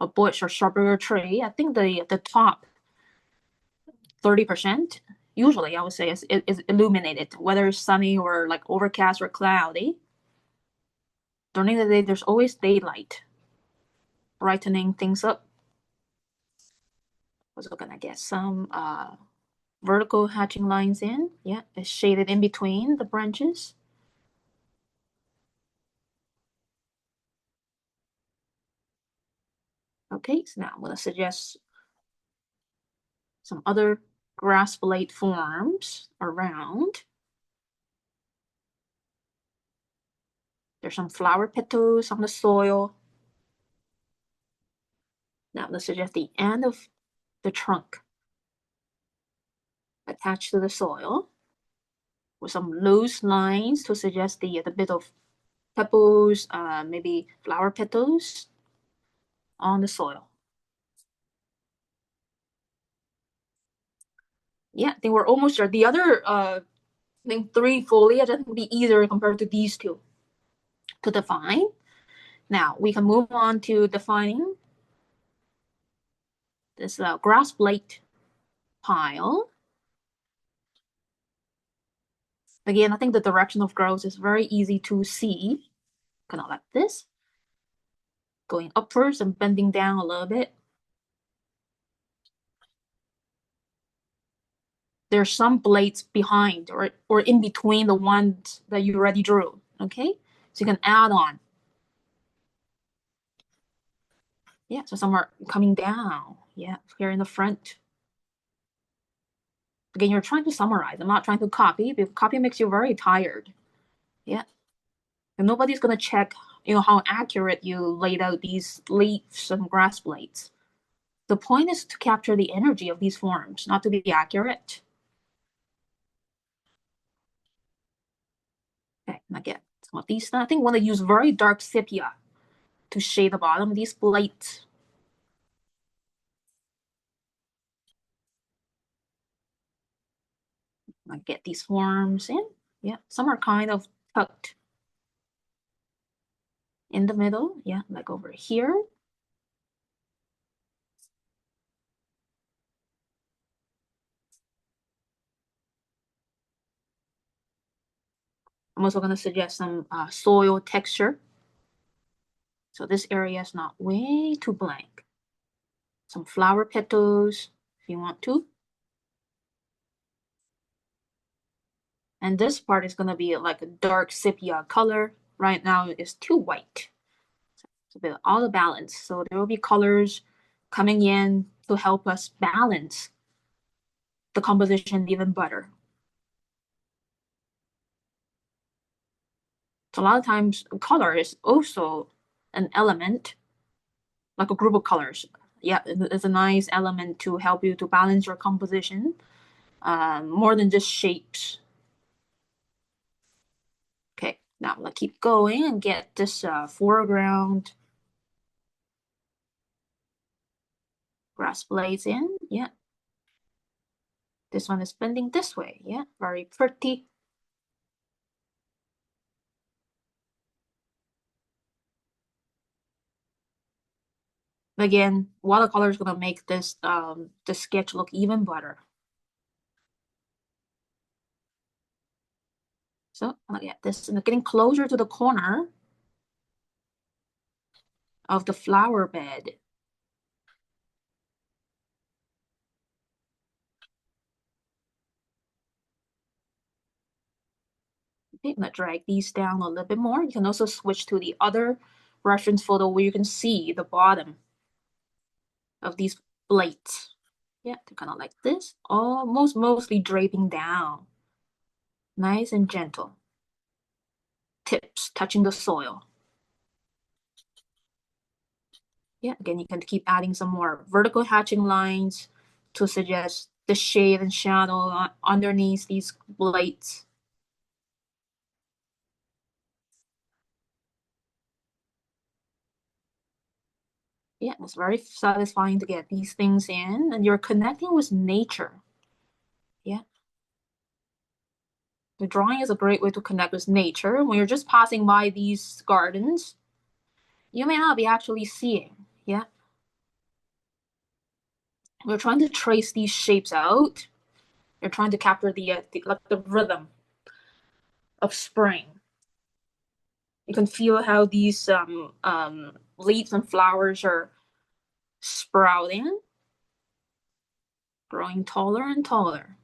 a bush or shrubbery or tree, I think the top 30% usually I would say is illuminated, whether it's sunny or like overcast or cloudy. During the day, there's always daylight, brightening things up. Also gonna get some vertical hatching lines in. Yeah, it's shaded in between the branches. Okay, so now I'm gonna suggest some other grass blade forms around. There's some flower petals on the soil. Now let's suggest the end of the trunk attached to the soil with some loose lines to suggest the bit of pebbles, maybe flower petals on the soil. Yeah, I think we're almost there. The other, I think 3 foliage, I think would be easier compared to these 2 to define. Now we can move on to defining this grass blade pile. Again, I think the direction of growth is very easy to see. Kind of like this, going upwards and bending down a little bit. There's some blades behind or in between the ones that you already drew. Okay, so you can add on. Yeah, so some are coming down. Yeah, here in the front. Again, you're trying to summarize. I'm not trying to copy because copy makes you very tired. Yeah, and nobody's gonna check, how accurate you laid out these leaves and grass blades. The point is to capture the energy of these forms, not to be accurate. Okay, and again, some of these, I think I want to use very dark sepia to shade the bottom of these blades. I get these forms in. Yeah, some are kind of tucked in the middle. Yeah, like over here. I'm also going to suggest some soil texture. So this area is not way too blank. Some flower petals if you want to. And this part is gonna be like a dark sepia color. Right now it's too white. So it's a bit out of balance. So there will be colors coming in to help us balance the composition even better. So a lot of times color is also an element, like a group of colors. Yeah, it's a nice element to help you to balance your composition, more than just shapes. Okay, now let's keep going and get this foreground grass blades in. Yeah, this one is bending this way. Yeah, very pretty. Again, watercolor is gonna make this the sketch look even better. So look at this, and getting closer to the corner of the flower bed. Okay, I'm gonna drag these down a little bit more. You can also switch to the other reference photo where you can see the bottom of these blades. Yeah, they're kind of like this, almost mostly draping down. Nice and gentle. Tips touching the soil. Yeah, again, you can keep adding some more vertical hatching lines to suggest the shade and shadow underneath these blades. Yeah, it's very satisfying to get these things in, and you're connecting with nature. Yeah. The drawing is a great way to connect with nature. When you're just passing by these gardens, you may not be actually seeing. Yeah. We're trying to trace these shapes out. You're trying to capture the rhythm of spring. You can feel how these leaves and flowers are sprouting, growing taller and taller.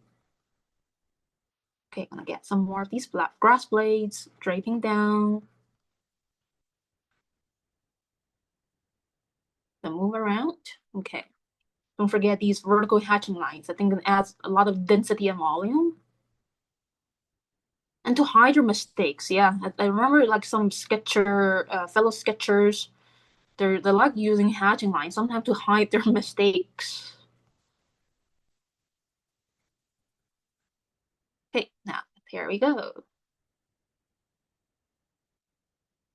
Okay, I'm gonna get some more of these black grass blades draping down. Then move around. Okay. Don't forget these vertical hatching lines. I think it adds a lot of density and volume. And to hide your mistakes, yeah. I remember like some sketcher, fellow sketchers, they like using hatching lines sometimes to hide their mistakes. Okay, now here we go.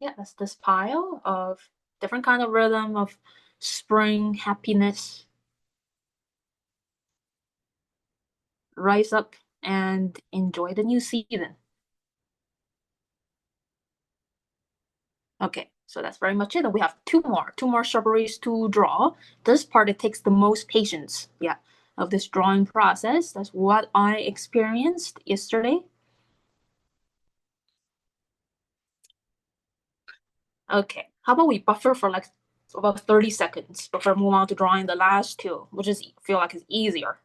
Yeah, that's this pile of different kind of rhythm of spring happiness. Rise up and enjoy the new season. Okay, so that's very much it. We have two more shrubberies to draw. This part, it takes the most patience, yeah, of this drawing process. That's what I experienced yesterday. Okay, how about we buffer for like about 30 seconds before move on to drawing the last two, which is feel like is easier.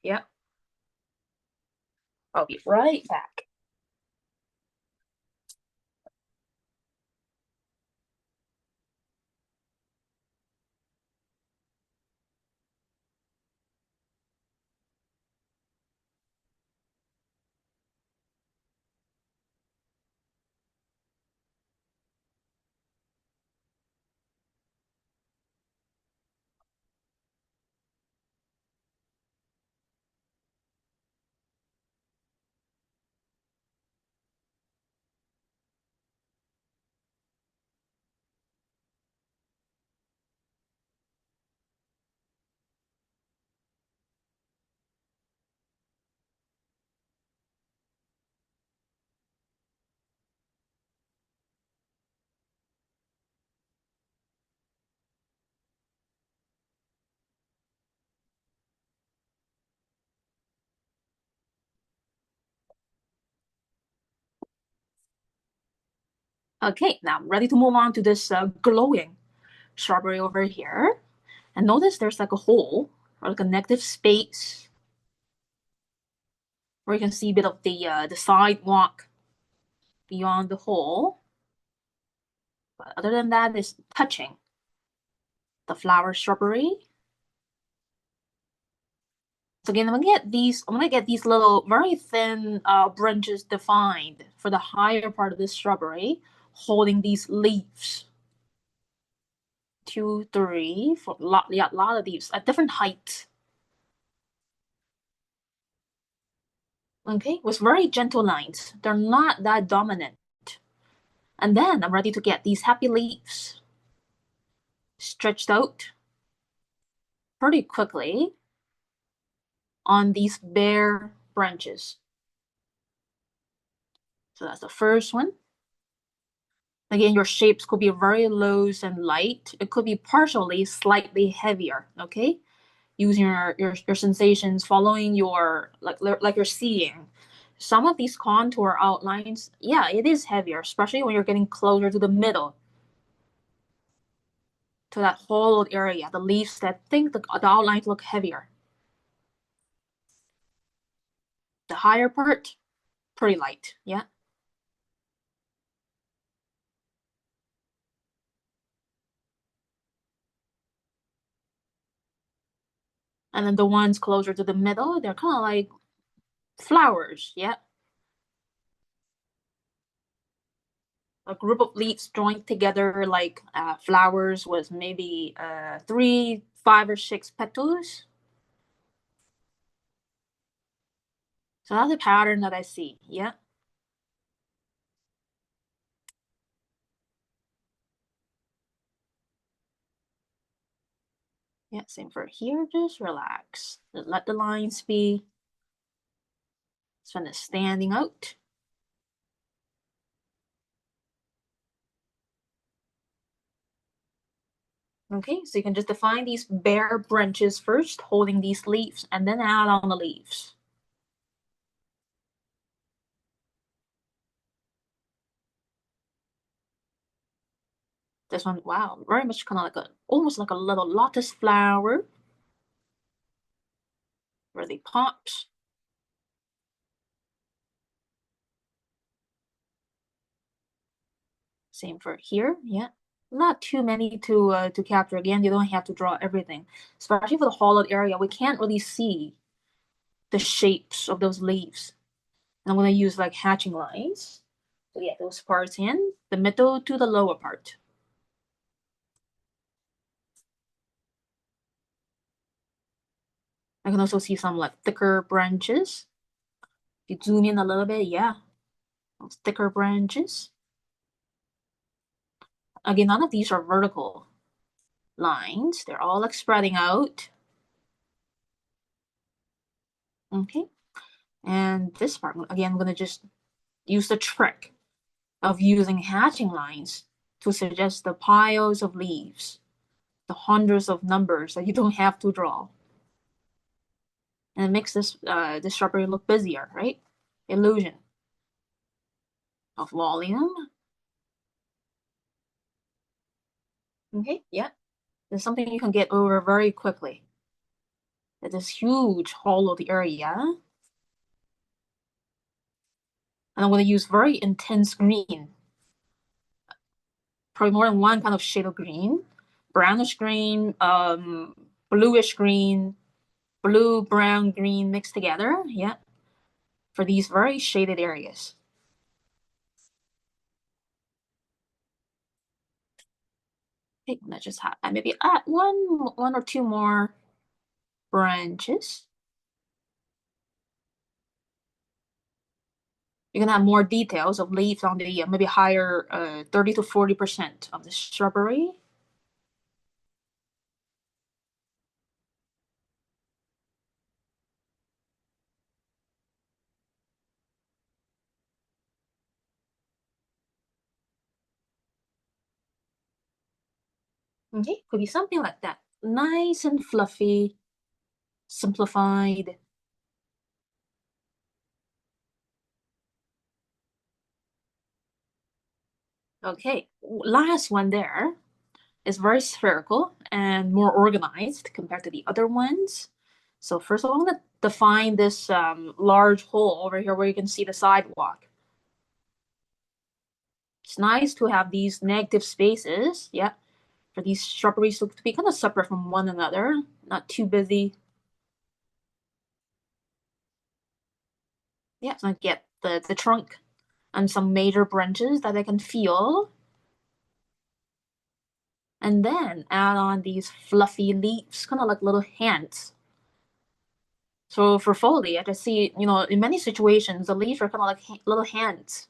Yeah, I'll be right back. Okay, now I'm ready to move on to this glowing strawberry over here. And notice there's like a hole or like a negative space where you can see a bit of the sidewalk beyond the hole. But other than that, it's touching the flower strawberry. So again, I'm gonna get these little very thin branches defined for the higher part of this strawberry, holding these leaves. 2, 3, for yeah, a lot of leaves at different heights. Okay, with very gentle lines. They're not that dominant. And then I'm ready to get these happy leaves stretched out pretty quickly on these bare branches. So that's the first one. Again, your shapes could be very loose and light. It could be partially slightly heavier, okay? Using your sensations, following your, like you're seeing. Some of these contour outlines, yeah, it is heavier, especially when you're getting closer to the middle, to that hollowed area, the leaves that think the outlines look heavier. The higher part, pretty light, yeah. And then the ones closer to the middle, they're kind of like flowers, yeah. A group of leaves joined together like flowers with maybe 3, 5, or 6 petals. So that's a pattern that I see, yeah. Yeah, same for here. Just relax. Just let the lines be. This one is standing out. Okay, so you can just define these bare branches first, holding these leaves, and then add on the leaves. This one, wow, very much kind of like almost like a little lotus flower, really pops. Same for here, yeah. Not too many to capture. Again, you don't have to draw everything, especially for the hollowed area. We can't really see the shapes of those leaves. And I'm gonna use like hatching lines to get those parts in the middle to the lower part. I can also see some like thicker branches. If you zoom in a little bit, yeah, those thicker branches. Again, none of these are vertical lines. They're all like spreading out. Okay. And this part, again, I'm gonna just use the trick of using hatching lines to suggest the piles of leaves, the hundreds of numbers that you don't have to draw. And it makes this strawberry look busier, right? Illusion of volume. Okay, yeah. There's something you can get over very quickly. That this huge hollowed area. And I'm going to use very intense green. Probably more than one kind of shade of green. Brownish green, bluish green, blue, brown, green mixed together. Yeah. For these very shaded areas. Okay, let's just have maybe add one or two more branches. You can have more details of leaves on the maybe higher 30 to 40% of the strawberry. Okay, could be something like that. Nice and fluffy, simplified. Okay, last one there is very spherical and more organized compared to the other ones. So first of all, I'm going to define this large hole over here where you can see the sidewalk. It's nice to have these negative spaces, yeah, for these shrubberies to be kind of separate from one another, not too busy. Yeah, so I get the trunk and some major branches that I can feel. And then add on these fluffy leaves, kind of like little hands. So for foliage, I see, in many situations, the leaves are kind of like little hands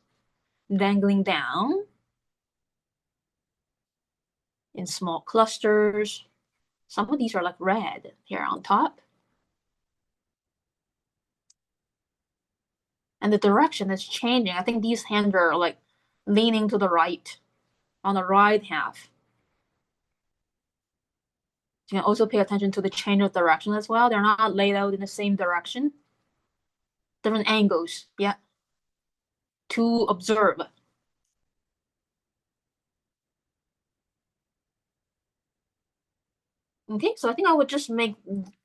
dangling down in small clusters. Some of these are like red here on top. And the direction is changing. I think these hands are like leaning to the right, on the right half. You can also pay attention to the change of direction as well. They're not laid out in the same direction. Different angles, yeah, to observe. Okay, so I think I would just make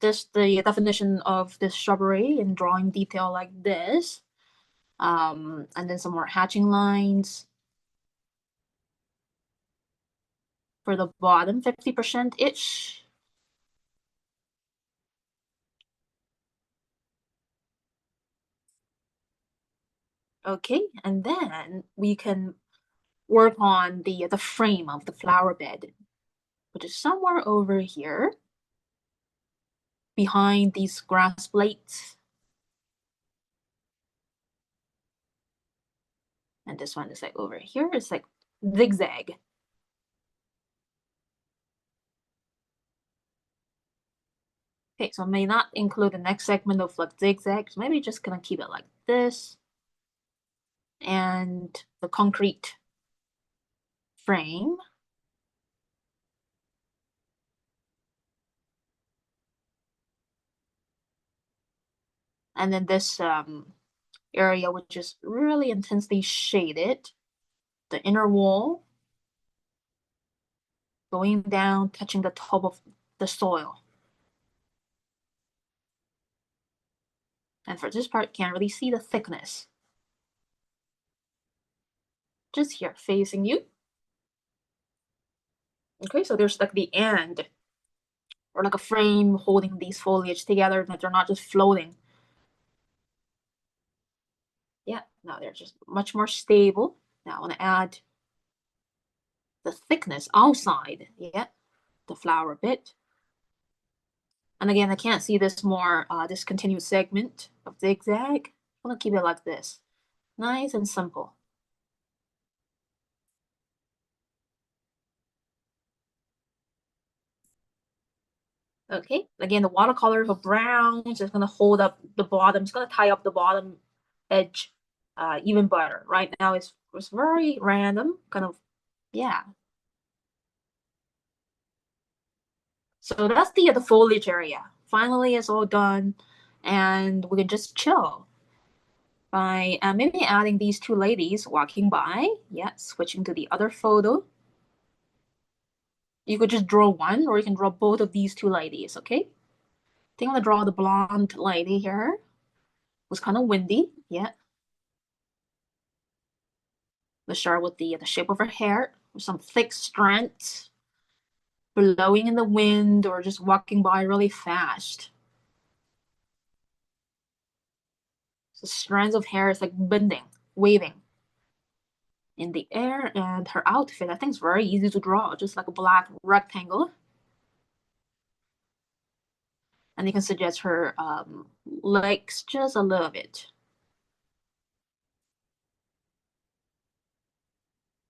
this the definition of this shrubbery in drawing detail like this. And then some more hatching lines for the bottom 50% ish. Okay, and then we can work on the frame of the flower bed, which is somewhere over here behind these grass plates. And this one is like over here. It's like zigzag. Okay, so I may not include the next segment of like zigzags. Maybe just gonna keep it like this. And the concrete frame. And then this area which is really intensely shaded. The inner wall going down, touching the top of the soil. And for this part, can't really see the thickness. Just here, facing you. Okay, so there's like the end, or like a frame holding these foliage together, that they're not just floating. Yeah, now they're just much more stable. Now I want to add the thickness outside, yeah, the flower bit. And again, I can't see this more, this continuous segment of zigzag. I'm gonna keep it like this. Nice and simple. Okay, again, the watercolor for browns is gonna hold up the bottom. It's gonna tie up the bottom edge even better. Right now, it's very random, kind of, yeah. So that's the foliage area. Finally, it's all done, and we can just chill by maybe adding these two ladies walking by. Yeah, switching to the other photo. You could just draw one, or you can draw both of these two ladies. Okay. I think I'm gonna draw the blonde lady here. It was kind of windy. Yeah. Let's start with the shape of her hair, with some thick strands blowing in the wind or just walking by really fast. So strands of hair is like bending, waving in the air, and her outfit, I think, is very easy to draw, just like a black rectangle. And you can suggest her legs just a little bit.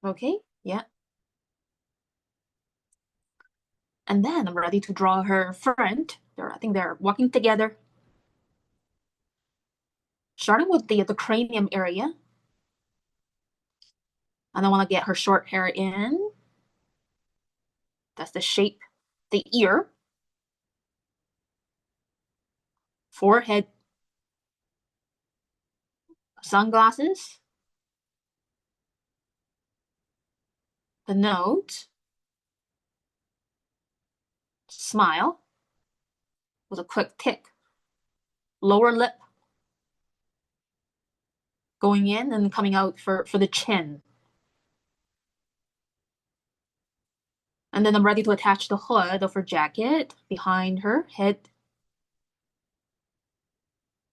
Okay, yeah. And then I'm ready to draw her friend. I think they're walking together. Starting with the cranium area. And I want to get her short hair in. That's the shape. The ear. Forehead. Sunglasses. the nose, smile with a quick tick, lower lip going in and coming out for the chin. And then I'm ready to attach the hood of her jacket behind her head.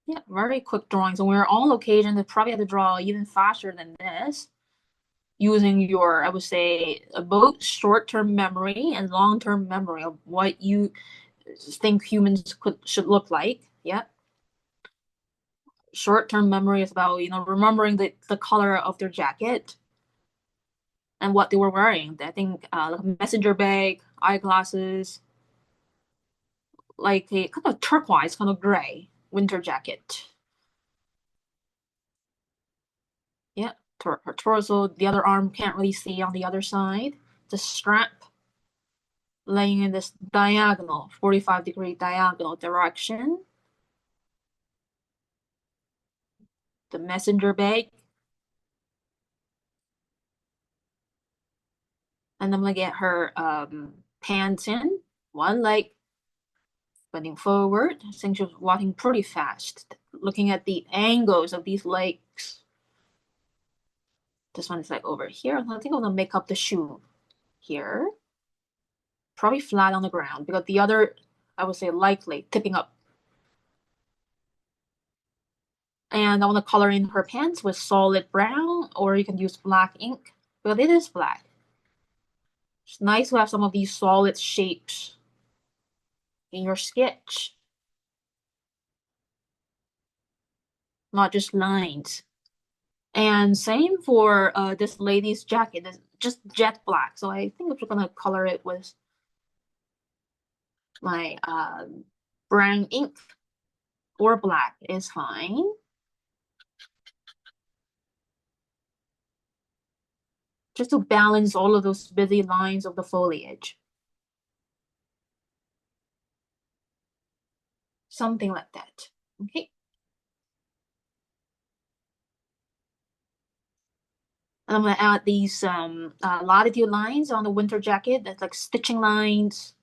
Yeah, very quick drawings. And we're on location. They probably have to draw even faster than this, using your, I would say, both short-term memory and long-term memory of what you think humans should look like. Yeah. Short-term memory is about, remembering the color of their jacket and what they were wearing. I think like a messenger bag, eyeglasses, like a kind of turquoise, kind of gray winter jacket. Yeah, her torso, the other arm can't really see on the other side. The strap laying in this diagonal, 45-degree diagonal direction. The messenger bag. And I'm gonna get her pants in, one leg bending forward. I think she's walking pretty fast. Looking at the angles of these legs. This one is like over here. I think I'm gonna make up the shoe here. Probably flat on the ground because the other, I would say, likely tipping up. And I want to color in her pants with solid brown, or you can use black ink, but it is black. It's nice to have some of these solid shapes in your sketch, not just lines. And same for this lady's jacket. It's just jet black, so I think I'm gonna color it with my brown ink, or black is fine. Just to balance all of those busy lines of the foliage. Something like that. Okay. And I'm gonna add these latitude lines on the winter jacket. That's like stitching lines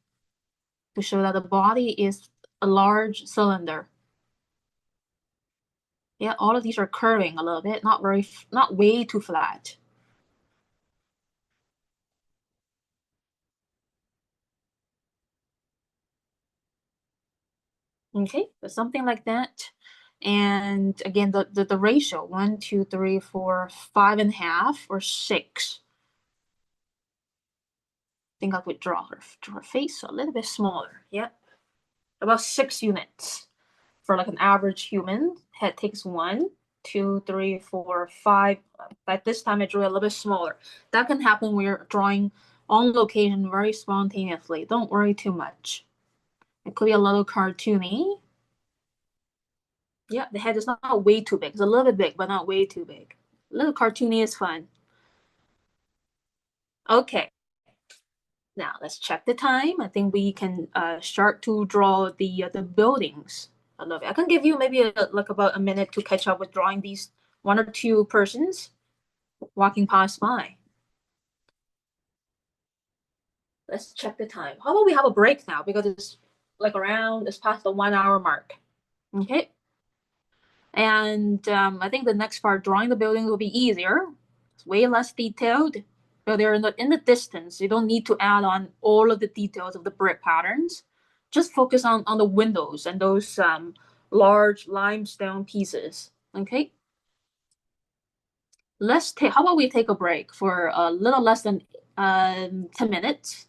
to show that the body is a large cylinder. Yeah, all of these are curving a little bit, not way too flat. Okay, so something like that. And again, the ratio, 1, 2, 3, 4, 5.5, or 6. I think I would draw her face a little bit smaller. Yeah, about 6 units for like an average human. Head takes 1, 2, 3, 4, 5. But this time I drew a little bit smaller. That can happen when you're drawing on location very spontaneously. Don't worry too much. It could be a little cartoony. Yeah, the head is not way too big. It's a little bit big, but not way too big. A little cartoony is fun. Okay. Now let's check the time. I think we can start to draw the buildings a little bit. I can give you maybe like about a minute to catch up with drawing these 1 or 2 persons walking past by. Let's check the time. How about we have a break now because it's like it's past the 1 hour mark. Okay. And I think the next part, drawing the building, will be easier. It's way less detailed. So they're in the distance. You don't need to add on all of the details of the brick patterns. Just focus on the windows and those large limestone pieces. Okay. How about we take a break for a little less than 10 minutes.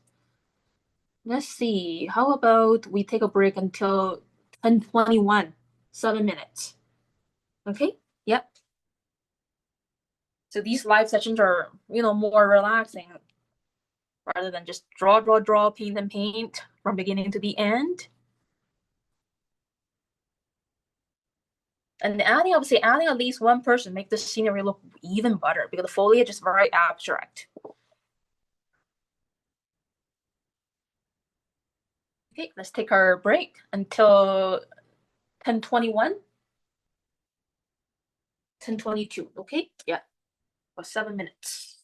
Let's see. How about we take a break until 10:21, 7 minutes. Okay. Yep. So these live sessions are, more relaxing rather than just draw, paint, and paint from beginning to the end. And obviously adding at least one person make the scenery look even better because the foliage is very abstract. Okay, let's take our break until 10:21, 10:22. Okay, yeah, for 7 minutes.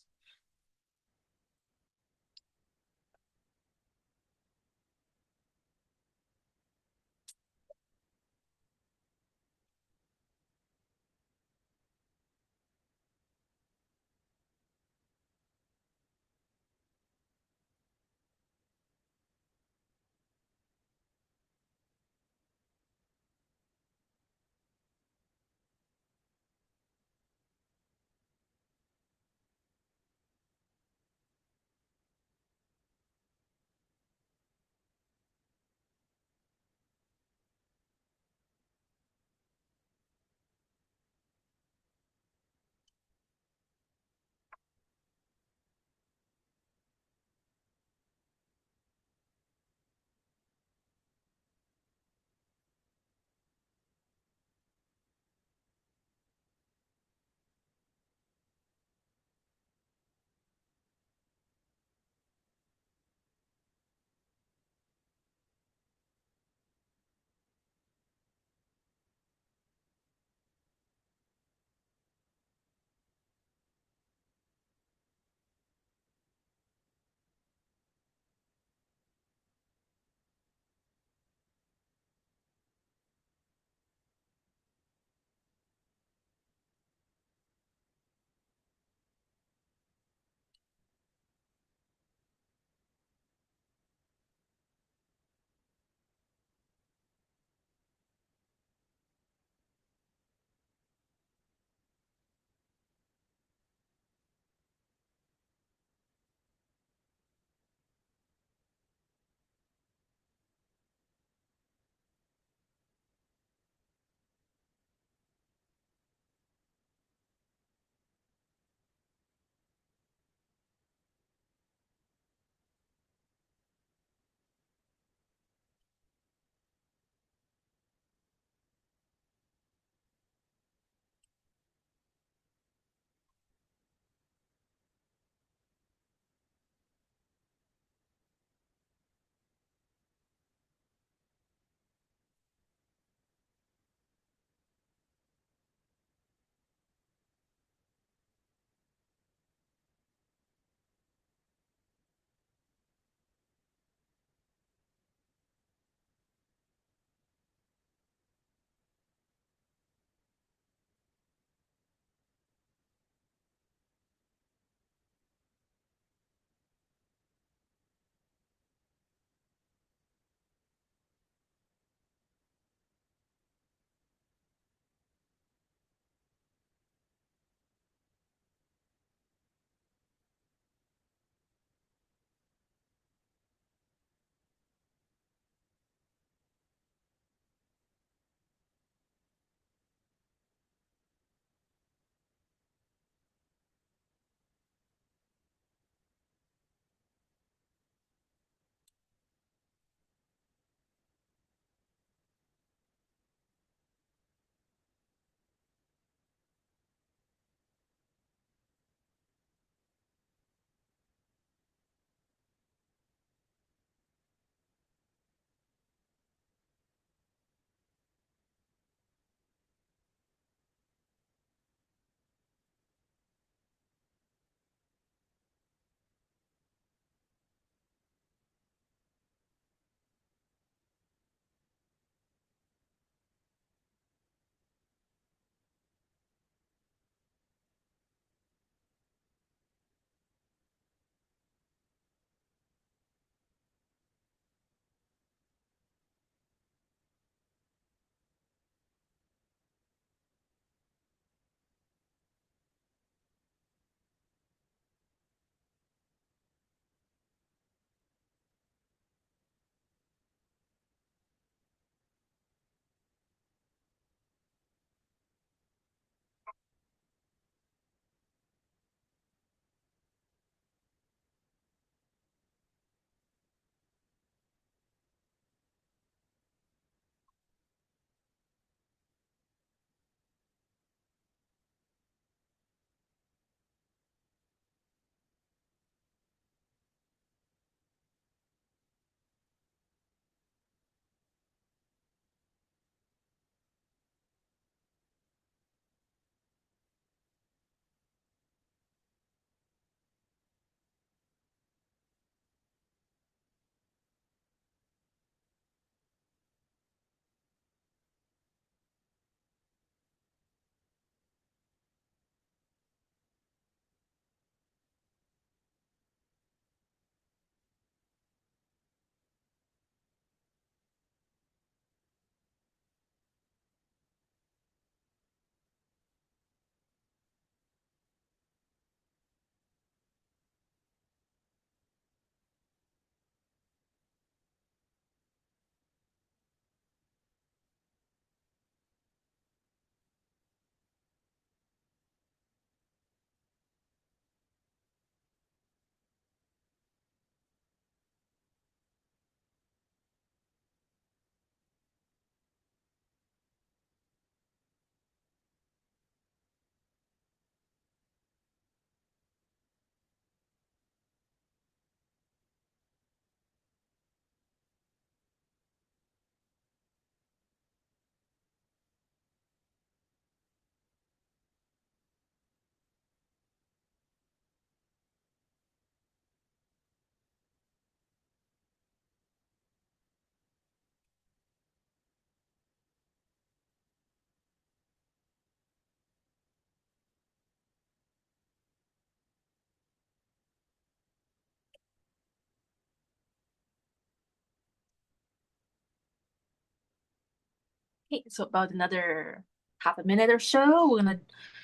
Okay, so about another half a minute or so, we're gonna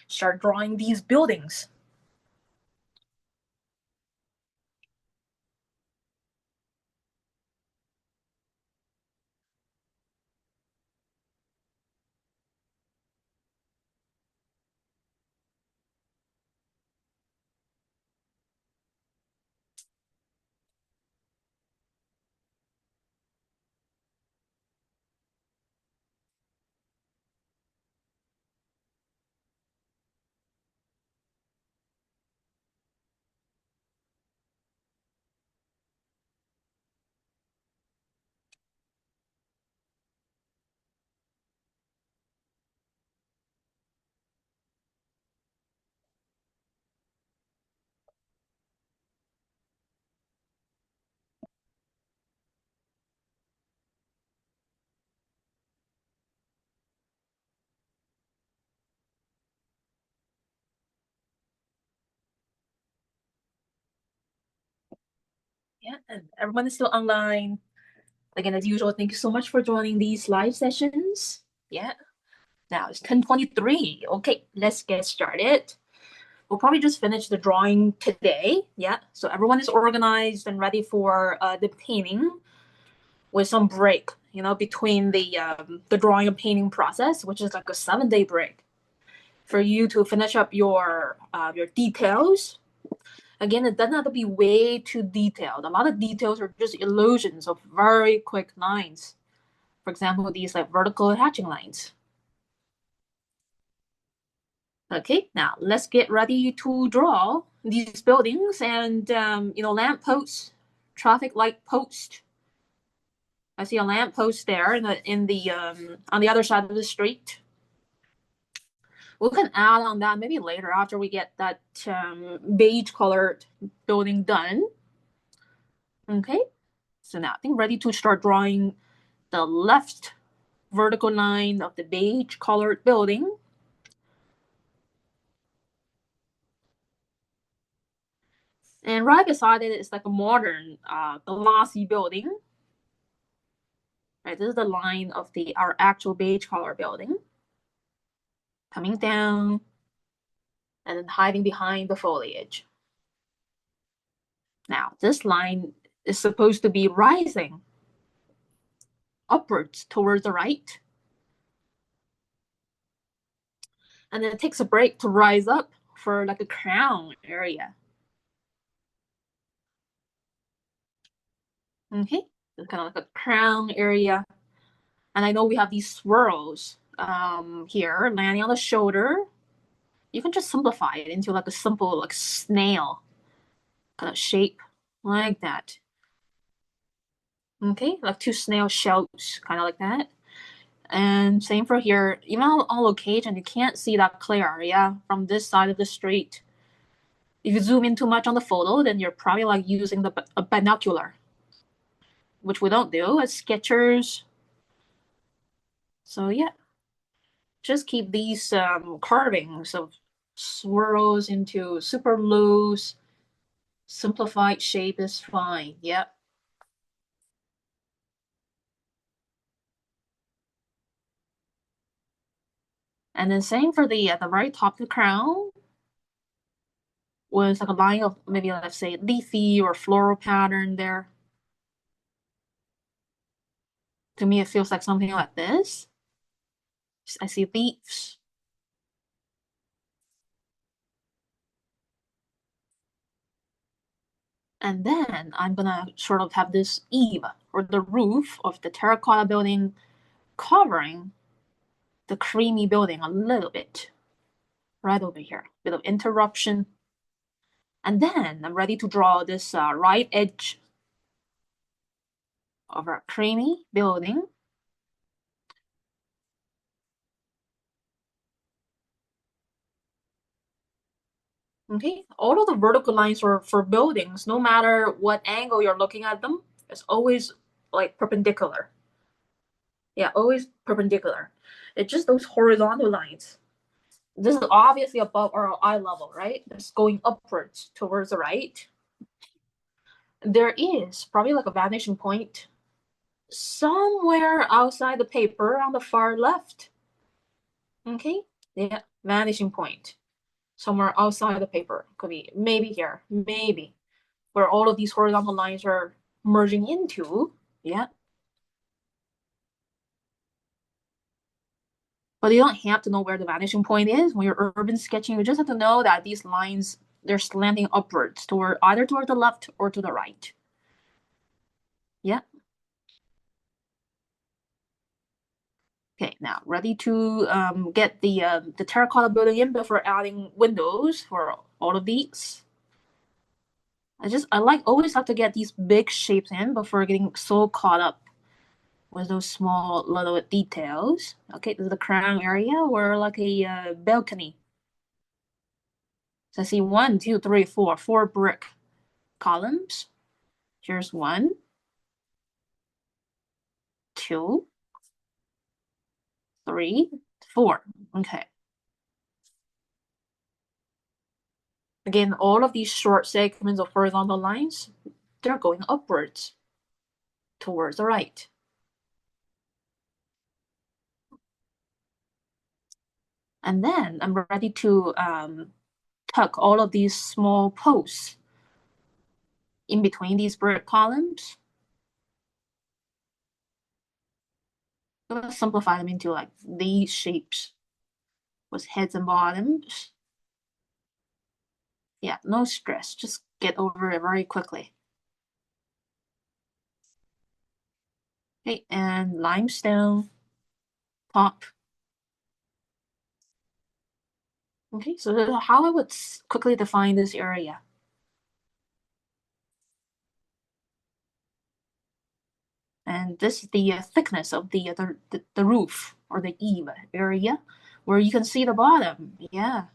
start drawing these buildings. Yeah, and everyone is still online. Again, as usual, thank you so much for joining these live sessions. Yeah, now it's 10:23. Okay, let's get started. We'll probably just finish the drawing today. Yeah, so everyone is organized and ready for the painting with some break, between the drawing and painting process, which is like a 7-day break for you to finish up your details. Again, it doesn't have to be way too detailed. A lot of details are just illusions of very quick lines. For example, these like vertical hatching lines. Okay, now let's get ready to draw these buildings and lamp posts, traffic light post. I see a lamp post there in the on the other side of the street. We can add on that maybe later after we get that beige colored building done. Okay, so now I think ready to start drawing the left vertical line of the beige colored building. And right beside it is like a modern glossy building. Right, this is the line of our actual beige color building. Coming down and then hiding behind the foliage. Now, this line is supposed to be rising upwards towards the right. And then it takes a break to rise up for like a crown area. Okay, it's kind of like a crown area. And I know we have these swirls here landing on the shoulder. You can just simplify it into like a simple like snail kind of shape like that. Okay, like two snail shells, kind of like that. And same for here. Even on location, you can't see that clear area from this side of the street. If you zoom in too much on the photo, then you're probably like using a binocular, which we don't do as sketchers. So yeah, just keep these carvings of swirls into super loose, simplified shape is fine. Yep. And then same for the at the very top of the crown was like a line of maybe let's say leafy or floral pattern there. To me, it feels like something like this. I see leaves. And then I'm gonna sort of have this eave or the roof of the terracotta building covering the creamy building a little bit right over here. Bit of interruption. And then I'm ready to draw this right edge of our creamy building. Okay, all of the vertical lines for buildings, no matter what angle you're looking at them, it's always like perpendicular. Yeah, always perpendicular. It's just those horizontal lines. This is obviously above our eye level, right? It's going upwards towards the right. There is probably like a vanishing point somewhere outside the paper on the far left. Okay, yeah, vanishing point. Somewhere outside the paper. Could be maybe here, maybe where all of these horizontal lines are merging into. Yeah. But you don't have to know where the vanishing point is when you're urban sketching. You just have to know that these lines, they're slanting upwards toward either toward the left or to the right. Yeah. Okay, now ready to get the terracotta building in before adding windows for all of these. I like always have to get these big shapes in before getting so caught up with those small little details. Okay, this is the crown area or like a balcony. So I see 1, 2, 3, 4, 4 brick columns. Here's 1, 2, 3, 4. Okay. Again, all of these short segments of horizontal lines, they're going upwards towards the right. And then I'm ready to tuck all of these small posts in between these brick columns. I'm gonna simplify them into like these shapes with heads and bottoms. Yeah, no stress. Just get over it very quickly. Okay, and limestone top. Okay, so how I would quickly define this area. And this is the thickness of the roof or the eave area where you can see the bottom. Yeah,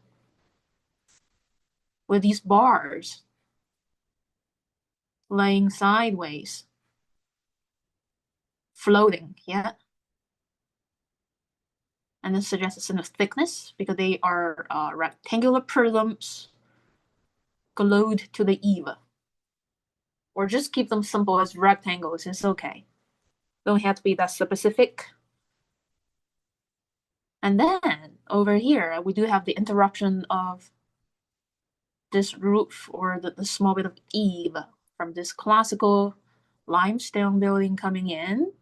with these bars laying sideways, floating. Yeah, and this suggests a sense of thickness because they are rectangular prisms glued to the eave. Or just keep them simple as rectangles. It's okay. Don't have to be that specific. And then over here, we do have the interruption of this roof or the small bit of eave from this classical limestone building coming in.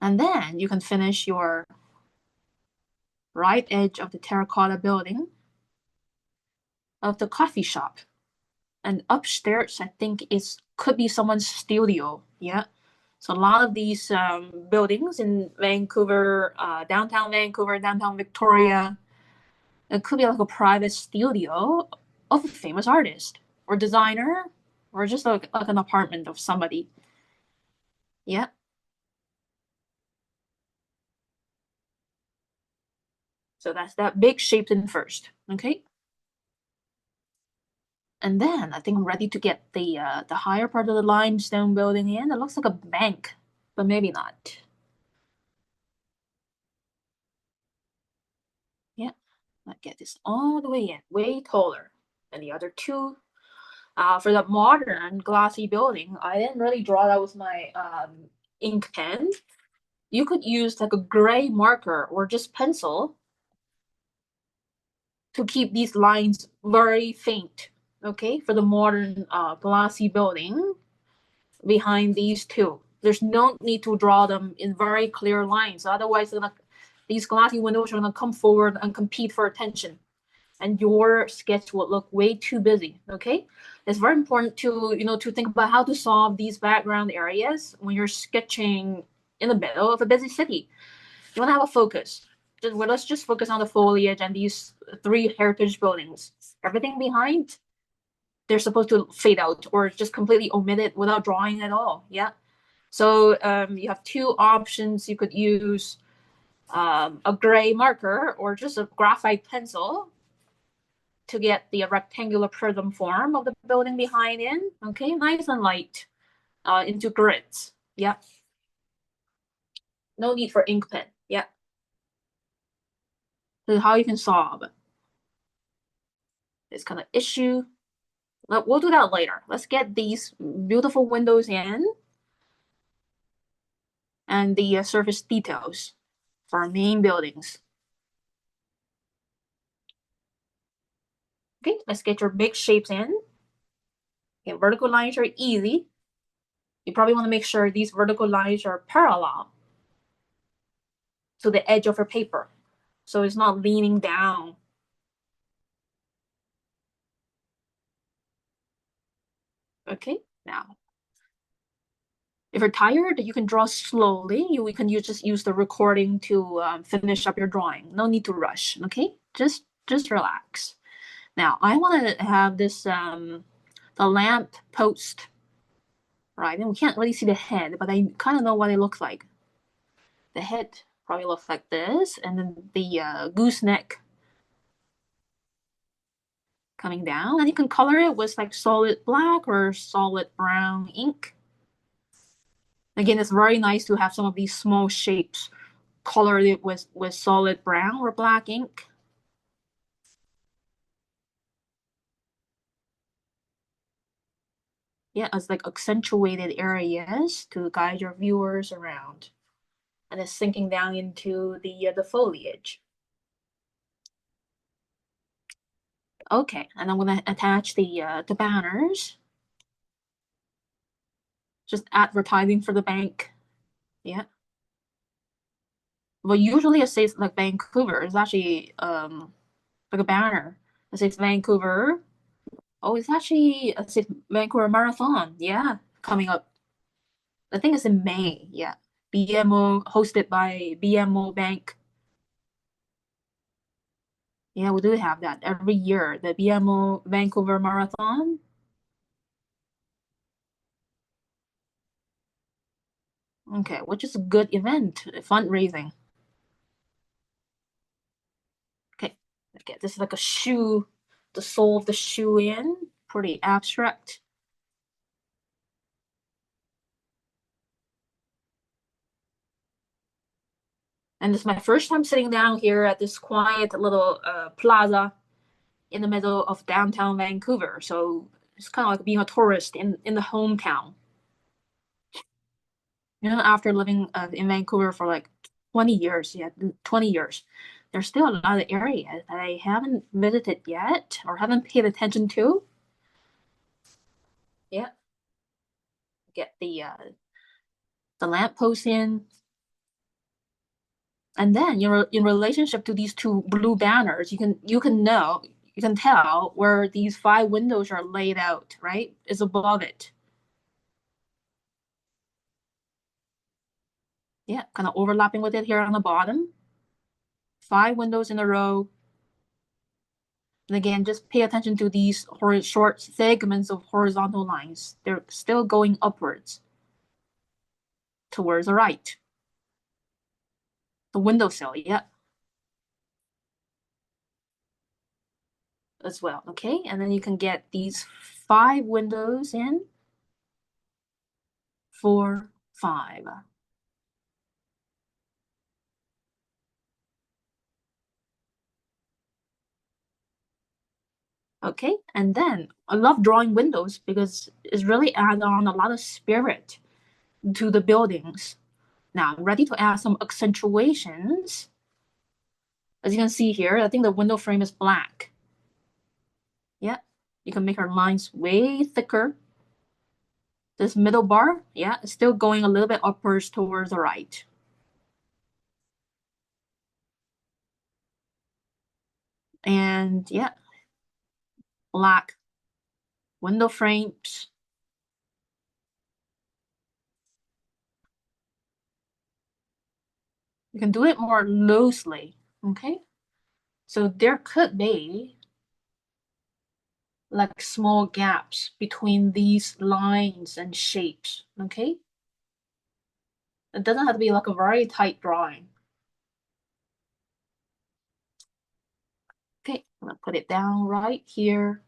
And then you can finish your right edge of the terracotta building of the coffee shop. And upstairs, I think it could be someone's studio. Yeah. So a lot of these buildings in Vancouver, downtown Vancouver, downtown Victoria, it could be like a private studio of a famous artist or designer or just like an apartment of somebody. Yeah. So that's that big shaped in first. Okay. And then I think I'm ready to get the higher part of the limestone building in. It looks like a bank, but maybe not. Yeah. I get this all the way in, way taller than the other two. For the modern glassy building, I didn't really draw that with my ink pen. You could use like a gray marker or just pencil to keep these lines very faint. Okay, for the modern glassy building behind these two, there's no need to draw them in very clear lines. Otherwise, these glassy windows are gonna come forward and compete for attention, and your sketch will look way too busy. Okay, it's very important to to think about how to solve these background areas when you're sketching in the middle of a busy city. You want to have a focus. Let's just focus on the foliage and these 3 heritage buildings. Everything behind, they're supposed to fade out or just completely omit it without drawing at all. Yeah. So you have 2 options. You could use a gray marker or just a graphite pencil to get the rectangular prism form of the building behind in. Okay, nice and light into grids. Yeah. No need for ink pen. Yeah. This is how you can solve this kind of issue. We'll do that later. Let's get these beautiful windows in. and the surface details for our main buildings. Okay, let's get your big shapes in. Okay, vertical lines are easy. You probably want to make sure these vertical lines are parallel to the edge of your paper, so it's not leaning down. Okay, now, if you're tired, you can draw slowly. You can just use the recording to finish up your drawing. No need to rush, okay? Just relax. Now, I want to have this, the lamp post, right? And we can't really see the head, but I kind of know what it looks like. The head probably looks like this, and then the gooseneck coming down. And you can color it with like solid black or solid brown ink. Again, it's very nice to have some of these small shapes colored it with solid brown or black ink. Yeah, as like accentuated areas to guide your viewers around. And it's sinking down into the foliage. Okay, and I'm gonna attach the banners. Just advertising for the bank. Yeah. Well, usually it says like Vancouver. It's actually like a banner. It says Vancouver. Oh, it's actually it says Vancouver Marathon. Yeah, coming up. I think it's in May. Yeah, BMO hosted by BMO Bank. Yeah, we do have that every year. The BMO Vancouver Marathon. Okay, which is a good event, fundraising. Okay, this is like a shoe, the sole of the shoe in, pretty abstract. And this is my first time sitting down here at this quiet little plaza in the middle of downtown Vancouver. So it's kind of like being a tourist in the hometown. You know, after living in Vancouver for like 20 years, yeah, 20 years, there's still a lot of areas that I haven't visited yet or haven't paid attention to. Yeah, get the lamppost in. And then in relationship to these two blue banners, you can tell where these 5 windows are laid out, right? It's above it. Yeah, kind of overlapping with it here on the bottom. 5 windows in a row. And again, just pay attention to these short segments of horizontal lines. They're still going upwards towards the right. The windowsill, yeah, as well. Okay, and then you can get these 5 windows in. 4, 5. Okay, and then I love drawing windows because it's really add on a lot of spirit to the buildings. Now I'm ready to add some accentuations. As you can see here, I think the window frame is black. Yeah, you can make our lines way thicker. This middle bar, yeah, it's still going a little bit upwards towards the right. And yeah, black window frames. You can do it more loosely, okay? So there could be like small gaps between these lines and shapes, okay? It doesn't have to be like a very tight drawing. Okay, I'm gonna put it down right here.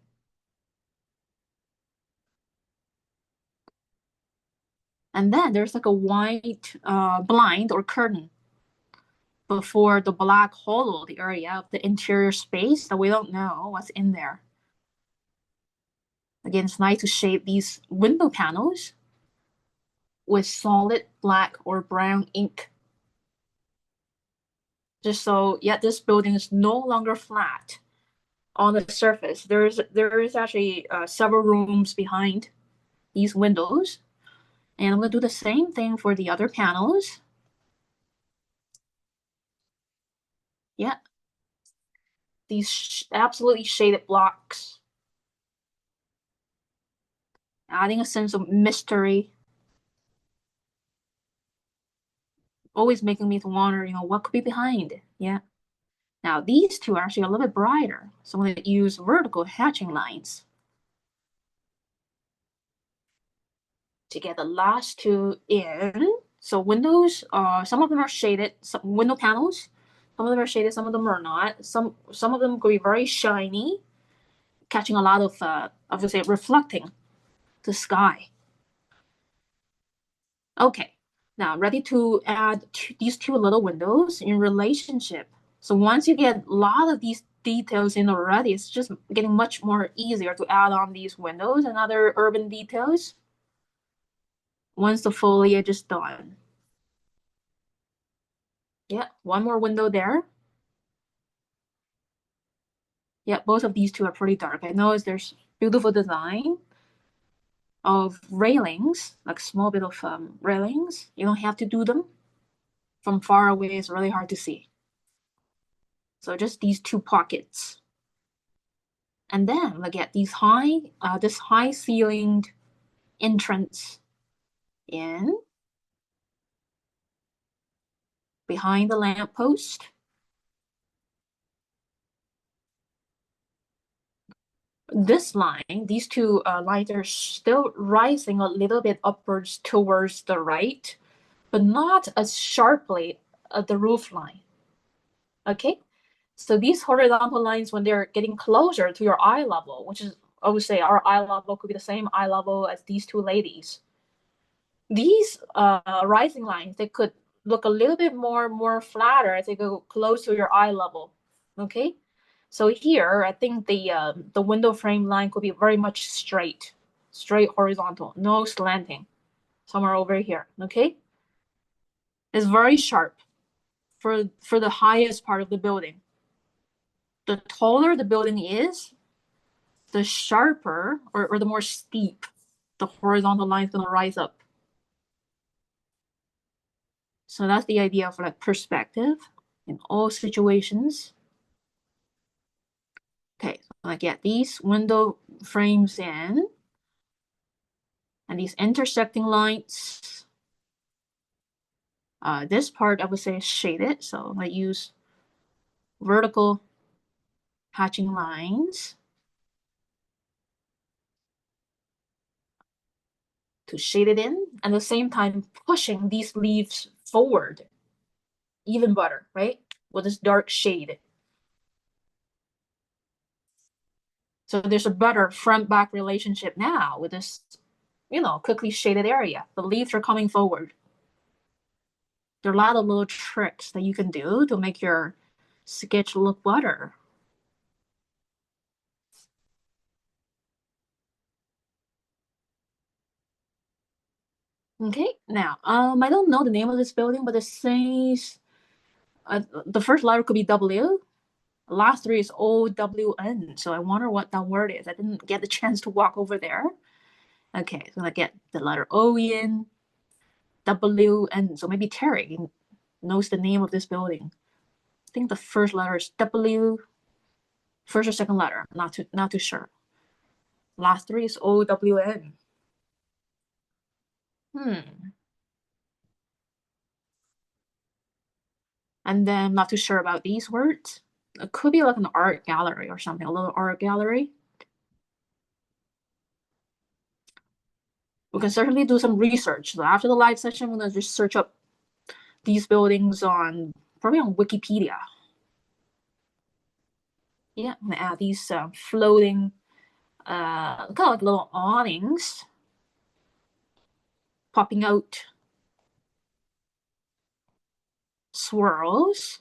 And then there's like a white blind or curtain before the black hollow, the area of the interior space that we don't know what's in there. Again, it's nice to shape these window panels with solid black or brown ink. Just so, yeah, this building is no longer flat on the surface. There is actually several rooms behind these windows. And I'm going to do the same thing for the other panels. Yeah. These absolutely shaded blocks. Adding a sense of mystery. Always making me wonder, what could be behind? Yeah. Now, these two are actually a little bit brighter. So I'm going to use vertical hatching lines to get the last two in. So windows, some of them are shaded, some window panels. Some of them are shaded, some of them are not. Some of them could be very shiny, catching a lot of, I would say, reflecting the sky. Okay, now ready to add these two little windows in relationship. So once you get a lot of these details in already, it's just getting much more easier to add on these windows and other urban details once the foliage is done. Yeah, one more window there. Yeah, both of these two are pretty dark. I know there's beautiful design of railings, like small bit of railings. You don't have to do them. From far away, it's really hard to see. So just these two pockets. And then look at these this high ceilinged entrance in behind the lamppost. This line, these two lines are still rising a little bit upwards towards the right, but not as sharply at the roof line. Okay, so these horizontal lines, when they're getting closer to your eye level, which is, I would say our eye level could be the same eye level as these two ladies. These rising lines, they could look a little bit more flatter as they go close to your eye level. Okay, so here I think the window frame line could be very much straight horizontal, no slanting, somewhere over here. Okay, it's very sharp for the highest part of the building. The taller the building is, the sharper or the more steep the horizontal line is going to rise up. So that's the idea of like perspective in all situations. Okay, so I get these window frames in and these intersecting lines. This part I would say is shaded, so I use vertical hatching lines to shade it in, and at the same time pushing these leaves forward even better, right? With this dark shade. So there's a better front-back relationship now with this, quickly shaded area. The leaves are coming forward. There are a lot of little tricks that you can do to make your sketch look better. Okay, now, I don't know the name of this building, but it says the first letter could be W. Last three is OWN. So I wonder what that word is. I didn't get the chance to walk over there. Okay, so I get the letter O in, W, and so maybe Terry knows the name of this building. I think the first letter is W, first or second letter, not too sure. Last three is OWN. And then I'm not too sure about these words. It could be like an art gallery or something, a little art gallery. We can certainly do some research. So after the live session, I'm gonna just search up these buildings probably on Wikipedia. Yeah, I'm gonna add these floating, kind of like little awnings popping out, swirls.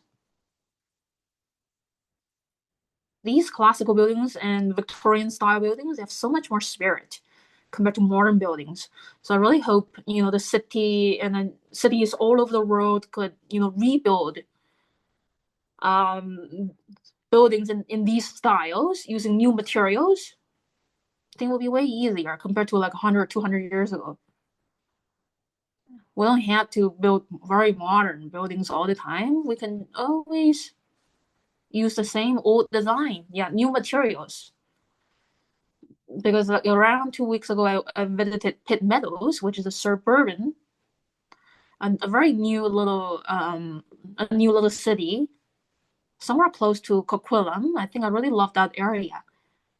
These classical buildings and Victorian style buildings have so much more spirit. compared to modern buildings. So I really hope, the city and then cities all over the world could, rebuild buildings in these styles using new materials. I think it will be way easier compared to like 100, 200 years ago. We don't have to build very modern buildings all the time. We can always use the same old design. Yeah, new materials. Because like, around 2 weeks ago, I visited Pitt Meadows, which is a suburban, and a very new little city, somewhere close to Coquitlam. I think I really love that area.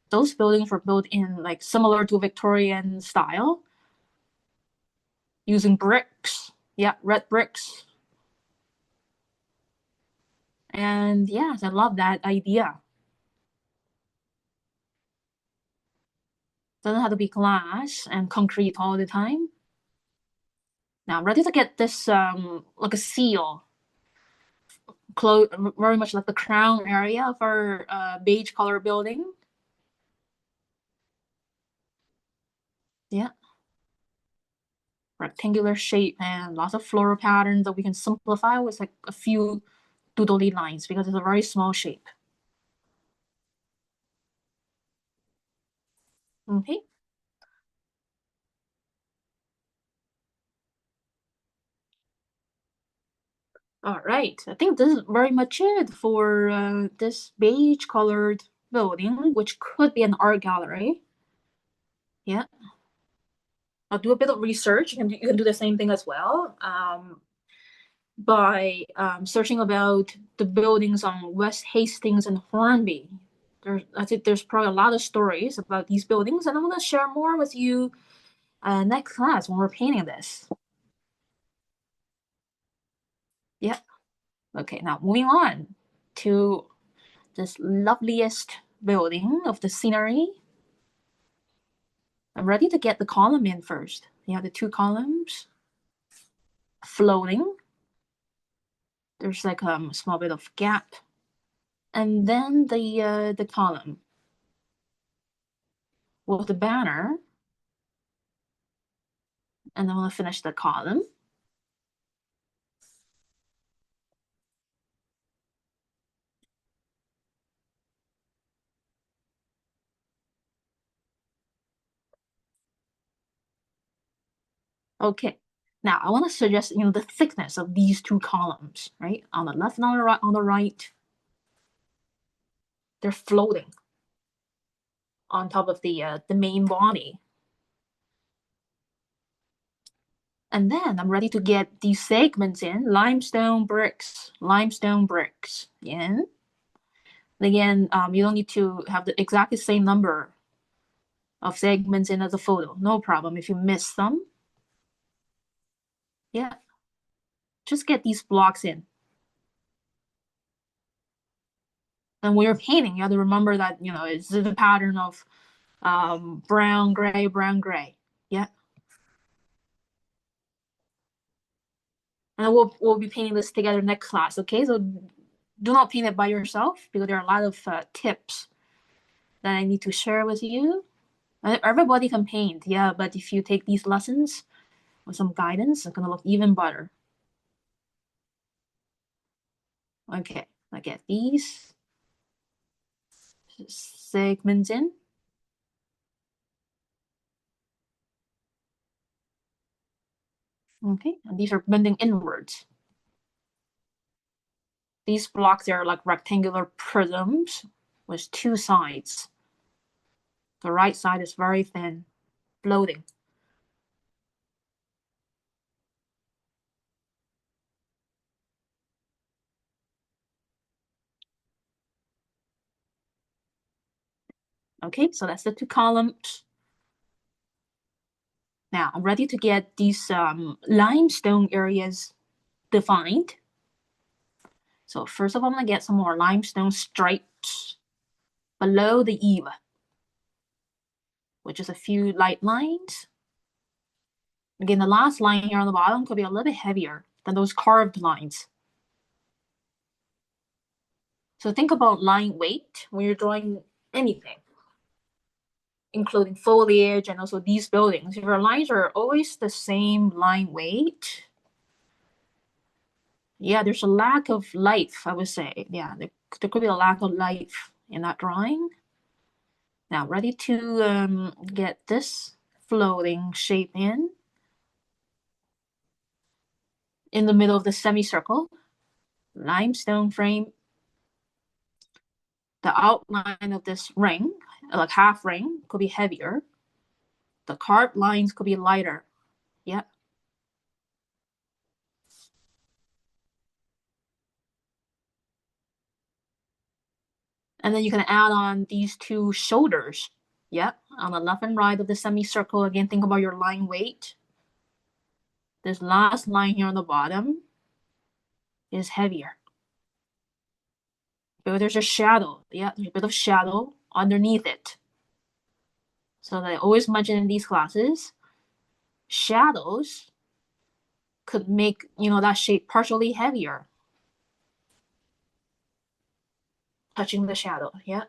Those buildings were built in like similar to Victorian style, using bricks. Yeah, red bricks. And yes, I love that idea. Doesn't have to be glass and concrete all the time. Now I'm ready to get this like a seal, very much like the crown area of our beige color building. Yeah, rectangular shape and lots of floral patterns that we can simplify with like a few doodly lines because it's a very small shape. Okay. All right. I think this is very much it for this beige colored building, which could be an art gallery. Yeah. I'll do a bit of research. You can do the same thing as well. By searching about the buildings on West Hastings and Hornby. I think there's probably a lot of stories about these buildings, and I'm going to share more with you next class when we're painting this. Yeah. Okay, now moving on to this loveliest building of the scenery. I'm ready to get the column in first. You have the two columns floating. There's like a small bit of gap, and then the column with the banner, and then we'll finish the column. Okay, now I want to suggest the thickness of these two columns, right? On the left and on the right, they're floating on top of the main body. And then I'm ready to get these segments in, limestone bricks in. Again, you don't need to have the exactly same number of segments in as a photo. No problem if you miss them. Yeah, just get these blocks in. And when you're painting, you have to remember that, it's the pattern of brown, gray, brown, gray. Yeah. And we'll be painting this together next class, okay? So do not paint it by yourself because there are a lot of tips that I need to share with you. Everybody can paint, yeah, but if you take these lessons with some guidance, it's gonna look even better. Okay, I get these segments in. Okay, and these are bending inwards. These blocks are like rectangular prisms with two sides. The right side is very thin, floating. Okay, so that's the two columns. Now I'm ready to get these limestone areas defined. So first of all, I'm gonna get some more limestone stripes below the eave, which is a few light lines. Again, the last line here on the bottom could be a little bit heavier than those carved lines. So think about line weight when you're drawing anything. including foliage and also these buildings, if your lines are always the same line weight, yeah, there's a lack of life, I would say. Yeah, there could be a lack of life in that drawing. Now, ready to get this floating shape in the middle of the semicircle, limestone frame. The outline of this ring, like half ring, could be heavier. The carved lines could be lighter. Yeah. And then you can add on these two shoulders. Yeah, on the left and right of the semicircle. Again, think about your line weight. This last line here on the bottom is heavier. But there's a shadow. Yeah, there's a bit of shadow underneath it. So I always mention in these classes, shadows could make, that shape partially heavier. Touching the shadow, yeah.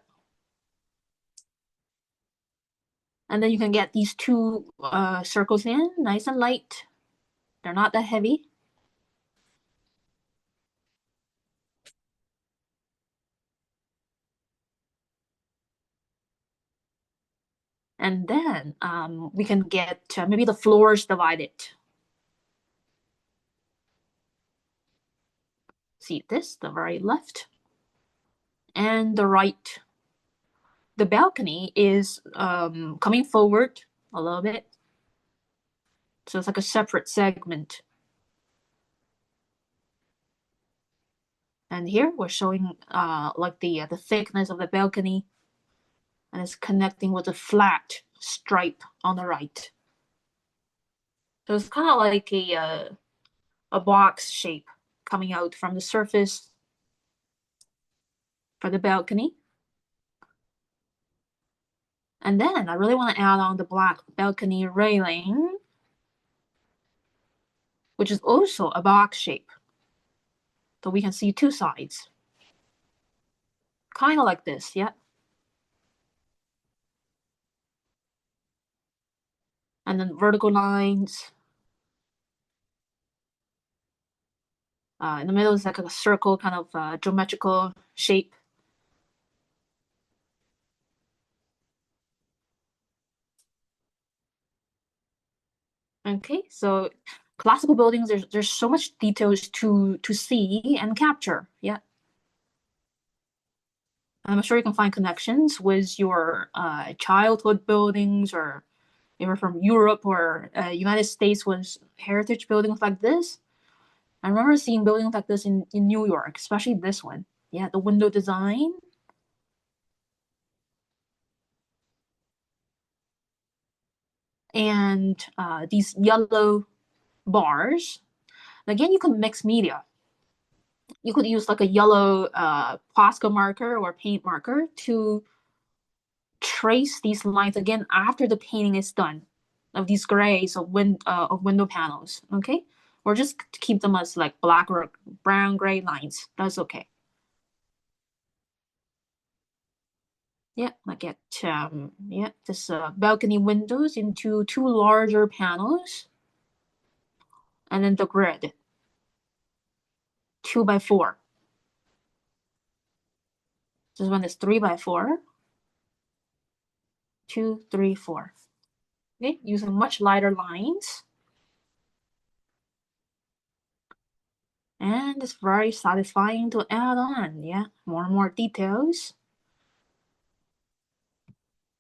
And then you can get these two circles in, nice and light. They're not that heavy. And then we can get maybe the floors divided. See this, the very left and the right. The balcony is coming forward a little bit. So it's like a separate segment. And here we're showing like the thickness of the balcony, and it's connecting with a flat stripe on the right. So it's kind of like a box shape coming out from the surface for the balcony. And then I really want to add on the black balcony railing, which is also a box shape. So we can see two sides. Kind of like this, yeah. And then vertical lines. In the middle is like a circle, kind of geometrical shape. Okay, so classical buildings, there's so much details to see and capture, yeah. I'm sure you can find connections with your childhood buildings, or if you're from Europe or United States with heritage buildings like this. I remember seeing buildings like this in New York, especially this one. Yeah, the window design. And these yellow bars. Again, you can mix media. You could use like a yellow Posca marker or paint marker to trace these lines again after the painting is done of these grays of window panels. Okay, or just keep them as like black or brown gray lines. That's okay. Yeah, I get this balcony windows into two larger panels, and then the grid 2x4. This one is 3x4. 2, 3, 4. Okay, using much lighter lines. And it's very satisfying to add on, yeah, more and more details.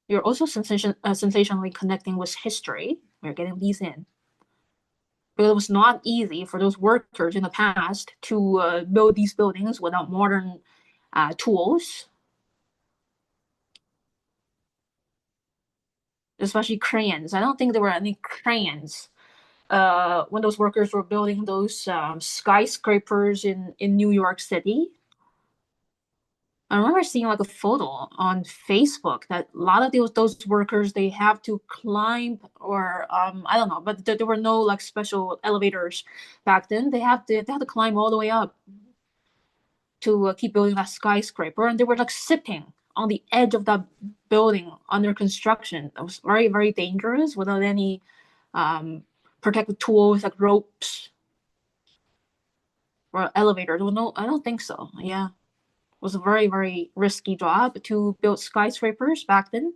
You're also sensationally connecting with history. We're getting these in. But it was not easy for those workers in the past to build these buildings without modern tools, especially crayons. I don't think there were any crayons when those workers were building those skyscrapers in New York City. I remember seeing like a photo on Facebook that a lot of those workers, they have to climb, or I don't know, but there were no like special elevators back then. They have to climb all the way up to keep building that skyscraper, and they were like sitting on the edge of that building under construction. It was very, very dangerous without any protective tools like ropes or elevators. Well, no, I don't think so. Yeah. It was a very, very risky job to build skyscrapers back then,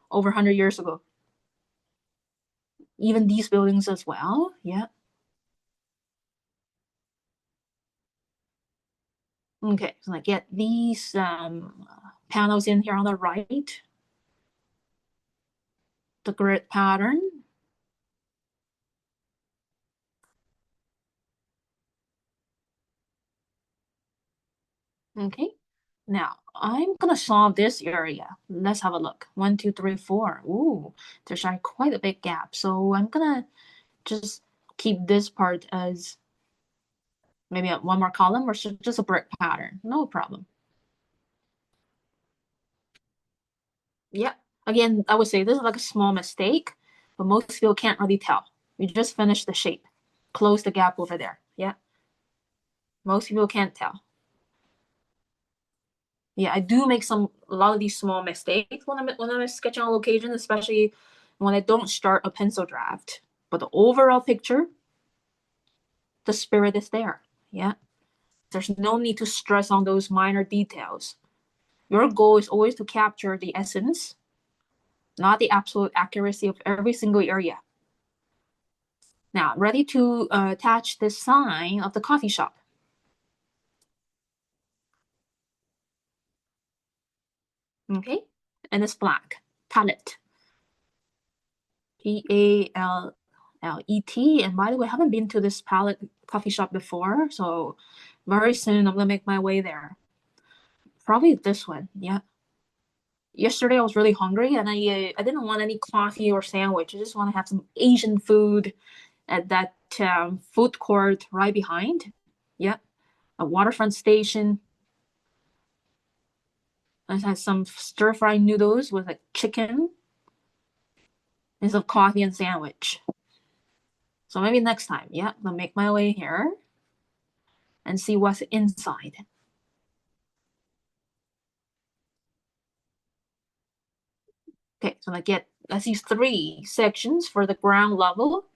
over 100 years ago. Even these buildings as well. Yeah. Okay, so I get these panels in here on the right, the grid pattern. Okay, now I'm gonna solve this area. Let's have a look. 1, 2, 3, 4. Ooh, there's quite a big gap. So I'm gonna just keep this part as maybe one more column or just a brick pattern. No problem. Yeah. Again, I would say this is like a small mistake, but most people can't really tell. You just finish the shape. Close the gap over there. Yeah. Most people can't tell. Yeah, I do make a lot of these small mistakes when I'm sketching on location, especially when I don't start a pencil draft. But the overall picture, the spirit is there. Yeah. There's no need to stress on those minor details. Your goal is always to capture the essence, not the absolute accuracy of every single area. Now, ready to attach the sign of the coffee shop. Okay, and it's black palette. PALLET. And by the way, I haven't been to this palette coffee shop before, so very soon I'm gonna make my way there. Probably this one. Yeah. Yesterday I was really hungry and I didn't want any coffee or sandwich. I just want to have some Asian food at that food court right behind. Yeah, a waterfront station. I had some stir fried noodles with like chicken and some coffee and sandwich. So maybe next time, yeah, I'll make my way here and see what's inside. Okay, so I see three sections for the ground level.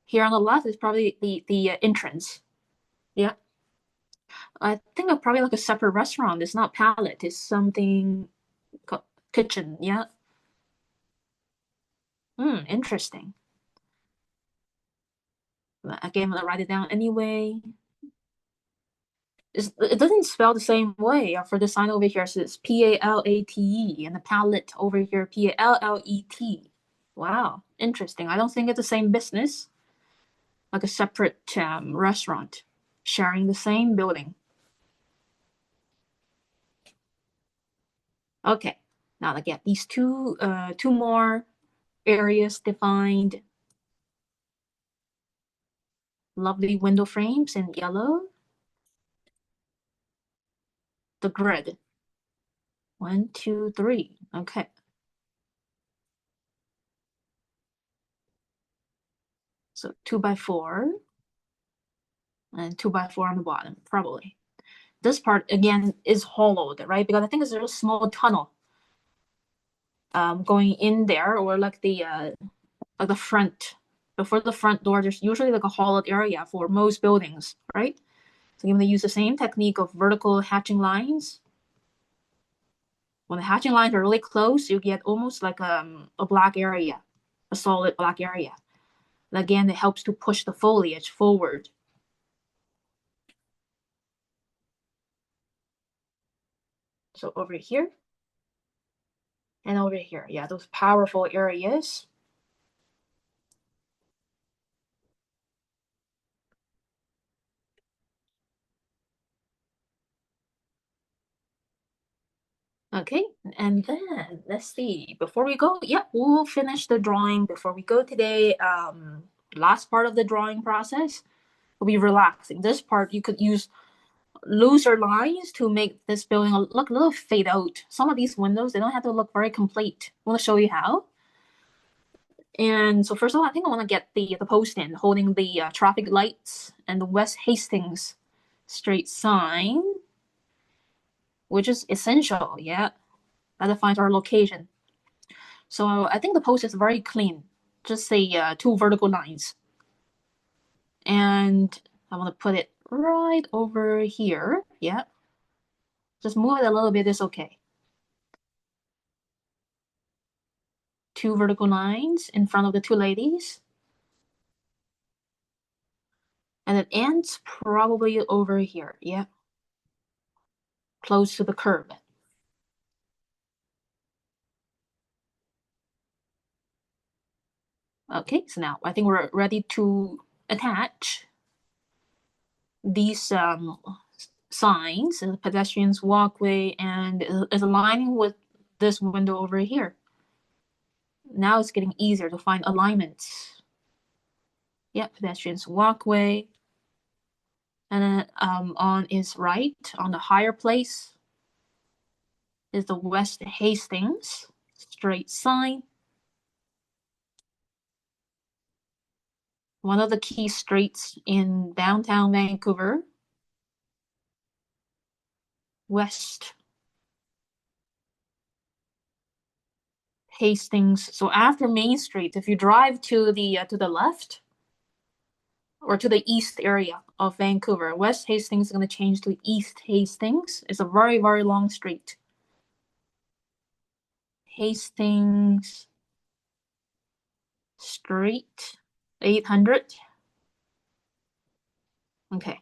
Here on the left is probably the entrance. Yeah, I think I'll probably like a separate restaurant. It's not palette. It's something kitchen. Yeah. Interesting. Again, I'm gonna write it down anyway. It doesn't spell the same way for the sign over here. So it's PALATE and the palette over here PALLET. Wow, interesting. I don't think it's the same business, like a separate restaurant sharing the same building. Okay, now I get these two more areas defined. Lovely window frames in yellow. The grid. 1, 2, 3. Okay. So 2x4 and 2x4 on the bottom, probably. This part again is hollowed, right? Because I think it's a small tunnel going in there, or like the front. Before the front door, there's usually like a hollowed area for most buildings, right? So you're gonna use the same technique of vertical hatching lines. When the hatching lines are really close, you get almost like a black area, a solid black area. And again, it helps to push the foliage forward. So over here and over here, yeah, those powerful areas. Okay, and then let's see. Before we go, yeah, we'll finish the drawing before we go today. Last part of the drawing process will be relaxing. This part you could use looser lines to make this building look a little fade out. Some of these windows, they don't have to look very complete. I want to show you how. And so first of all, I think I want to get the post in holding the traffic lights and the West Hastings Street sign. which is essential. Yeah, that defines our location. So I think the post is very clean. Just say two vertical lines. And I want to put it right over here. Yeah. Just move it a little bit, it's okay. Two vertical lines in front of the two ladies. And it ends probably over here. Yeah. Close to the curve. Okay, so now I think we're ready to attach these signs, the pedestrians walkway, and is aligning with this window over here. Now it's getting easier to find alignments. Yeah, pedestrians walkway. And then on its right, on the higher place, is the West Hastings straight sign. One of the key streets in downtown Vancouver. West Hastings. So after Main Street, if you drive to the left or to the east area of Vancouver, West Hastings is going to change to East Hastings. It's a very, very long street. Hastings Street 800. Okay.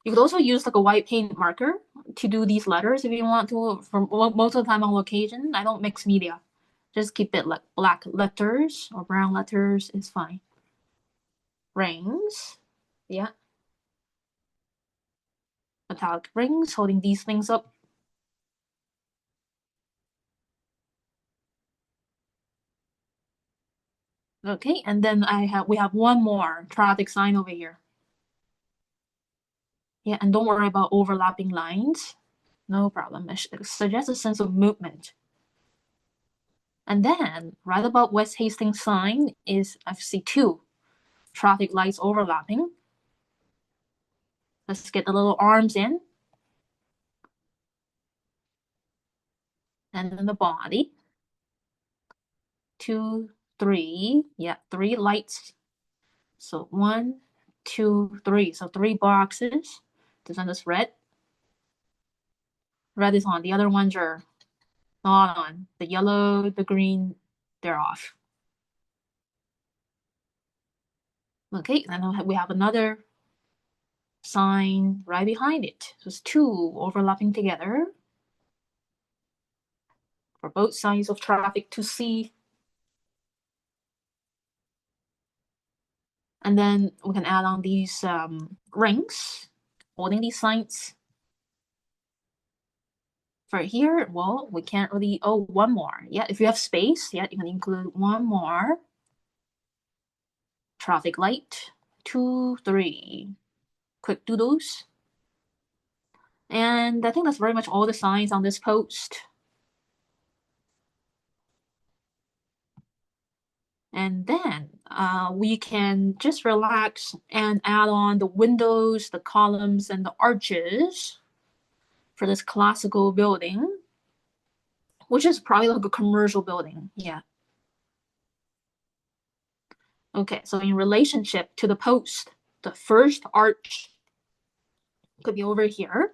You could also use like a white paint marker to do these letters if you want to. For most of the time on location, I don't mix media. Just keep it like black letters or brown letters is fine. Rings. Yeah. Metallic rings holding these things up. Okay, and then we have one more traffic sign over here. Yeah, and don't worry about overlapping lines. No problem. It suggests a sense of movement. And then right above West Hastings sign is I see two traffic lights overlapping. Let's get the little arms in. And then the body. 2, 3. Yeah, three lights. So 1, 2, 3. So three boxes. This one is red. Red is on. The other ones are not on. The yellow, the green, they're off. Okay, then we have another sign right behind it. So it's two overlapping together for both sides of traffic to see. And then we can add on these rings holding these signs. For here, well, we can't really, oh, one more. Yeah, if you have space, yeah, you can include one more. Traffic light, 2, 3. Quick doodles. And I think that's very much all the signs on this post. And then we can just relax and add on the windows, the columns, and the arches for this classical building, which is probably like a commercial building. Yeah. Okay, so in relationship to the post, the first arch could be over here.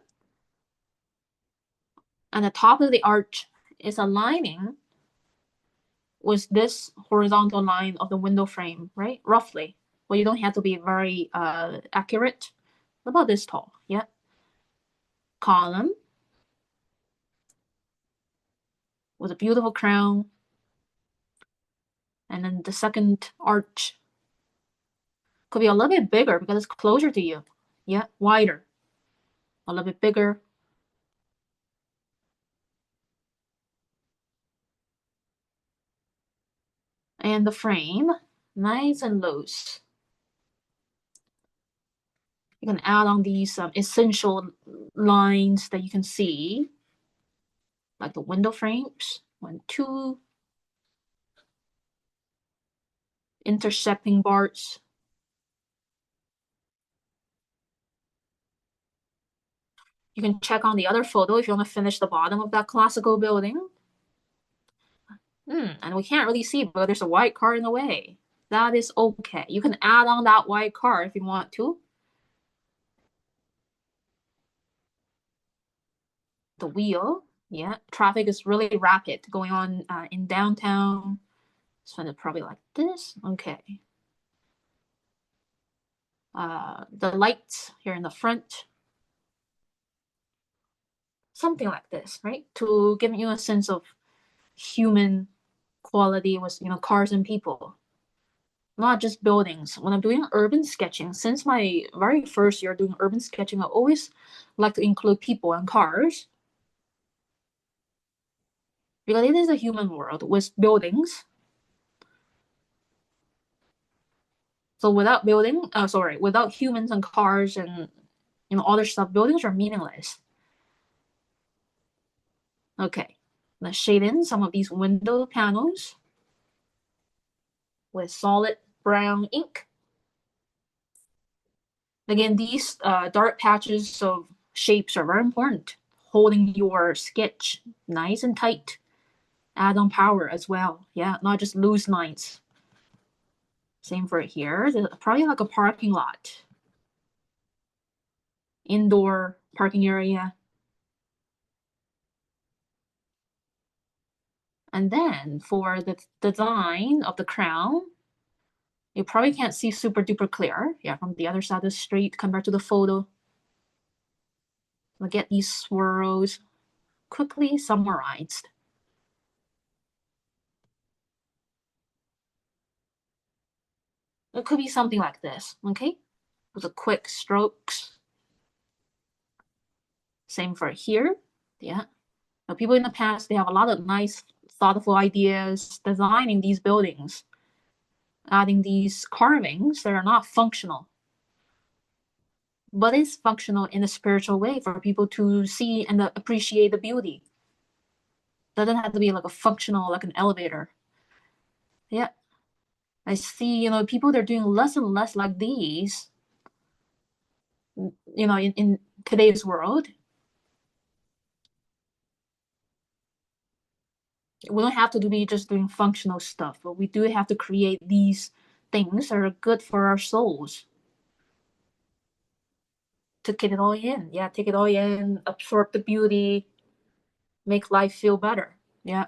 And the top of the arch is aligning with this horizontal line of the window frame, right? Roughly. Well, you don't have to be very accurate. About this tall, yeah. Column with a beautiful crown. And then the second arch could be a little bit bigger because it's closer to you. Yeah, wider. A little bit bigger. And the frame, nice and loose. You can add on these essential lines that you can see, like the window frames. 1, 2. Intersecting bars. You can check on the other photo if you want to finish the bottom of that classical building. And we can't really see, but there's a white car in the way. That is okay. You can add on that white car if you want to. The wheel, yeah. Traffic is really rapid going on in downtown. So it's probably like this. Okay. The lights here in the front. Something like this, right? To give you a sense of human quality with, cars and people. Not just buildings. When I'm doing urban sketching, since my very first year doing urban sketching, I always like to include people and cars. Because it is a human world with buildings. So without without humans and cars and other stuff, buildings are meaningless. Okay, let's shade in some of these window panels with solid brown ink. Again, these dark patches of shapes are very important. Holding your sketch nice and tight. Add on power as well. Yeah, not just loose lines. Same for here. There's probably like a parking lot. Indoor parking area. And then for the design of the crown, you probably can't see super duper clear. Yeah, from the other side of the street compared to the photo. We'll get these swirls quickly summarized. It could be something like this, okay? With the quick strokes. Same for here. Yeah. Now, people in the past, they have a lot of nice, thoughtful ideas designing these buildings, adding these carvings that are not functional, but it's functional in a spiritual way for people to see and appreciate the beauty. Doesn't have to be like a functional, like an elevator. Yeah. I see, people they're doing less and less like these, in today's world. We don't have to be just doing functional stuff, but we do have to create these things that are good for our souls. To get it all in. Yeah, take it all in, absorb the beauty, make life feel better. Yeah.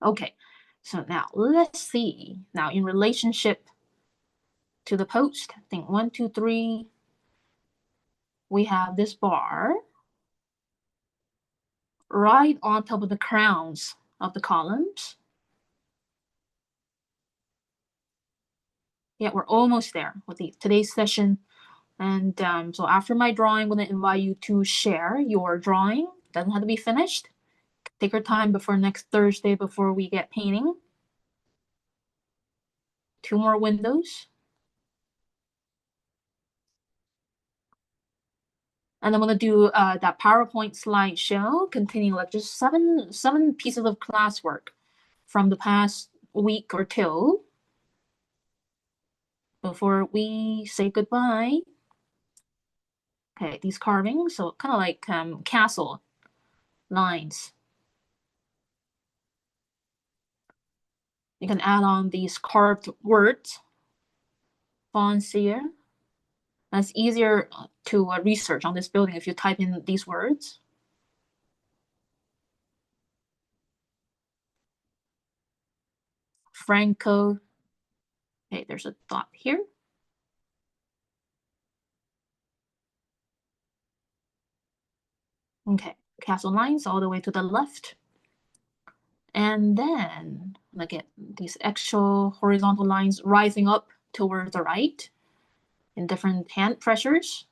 Okay. So now let's see. Now in relationship to the post, I think 1, 2, 3, we have this bar right on top of the crowns of the columns. Yeah, we're almost there with today's session. And so after my drawing, I'm going to invite you to share your drawing. Doesn't have to be finished. Take your time before next Thursday before we get painting. 2 more windows. And I'm gonna do that PowerPoint slideshow containing like just seven pieces of classwork from the past week or two before we say goodbye. Okay, these carvings, so kind of like castle lines. You can add on these carved words, fonts here. That's easier to research on this building if you type in these words. Franco. Okay, there's a dot here. Okay, castle lines all the way to the left. And then I get these actual horizontal lines rising up towards the right in different hand pressures.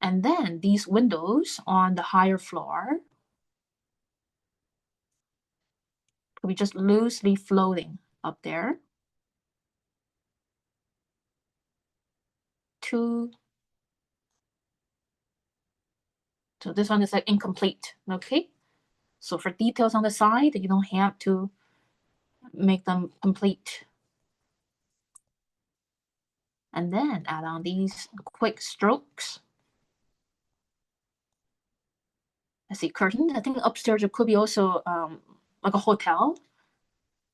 And then these windows on the higher floor could be just loosely floating up there. 2. So this one is like incomplete, okay? So for details on the side, you don't have to make them complete. And then add on these quick strokes. Let's see, curtains. I think upstairs it could be also like a hotel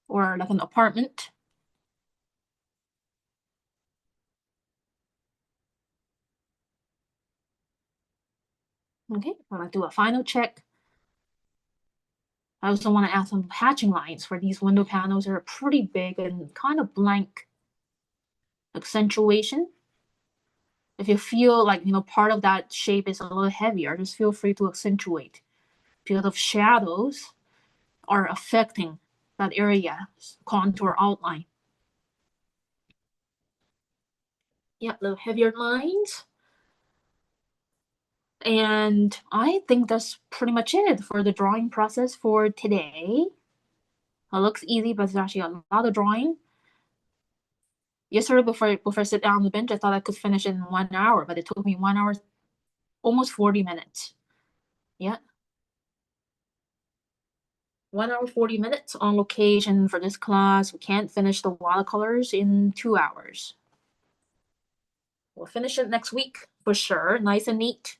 or like an apartment. Okay, I'm gonna do a final check. I also want to add some hatching lines for these window panels that are pretty big and kind of blank accentuation. If you feel like, part of that shape is a little heavier, just feel free to accentuate. Because of shadows are affecting that area's contour outline. Yeah, little heavier lines. And I think that's pretty much it for the drawing process for today. It looks easy, but it's actually a lot of drawing. Yesterday, before I sit down on the bench, I thought I could finish in 1 hour, but it took me 1 hour, almost 40 minutes. Yeah. 1 hour, 40 minutes on location for this class. We can't finish the watercolors in 2 hours. We'll finish it next week for sure. Nice and neat.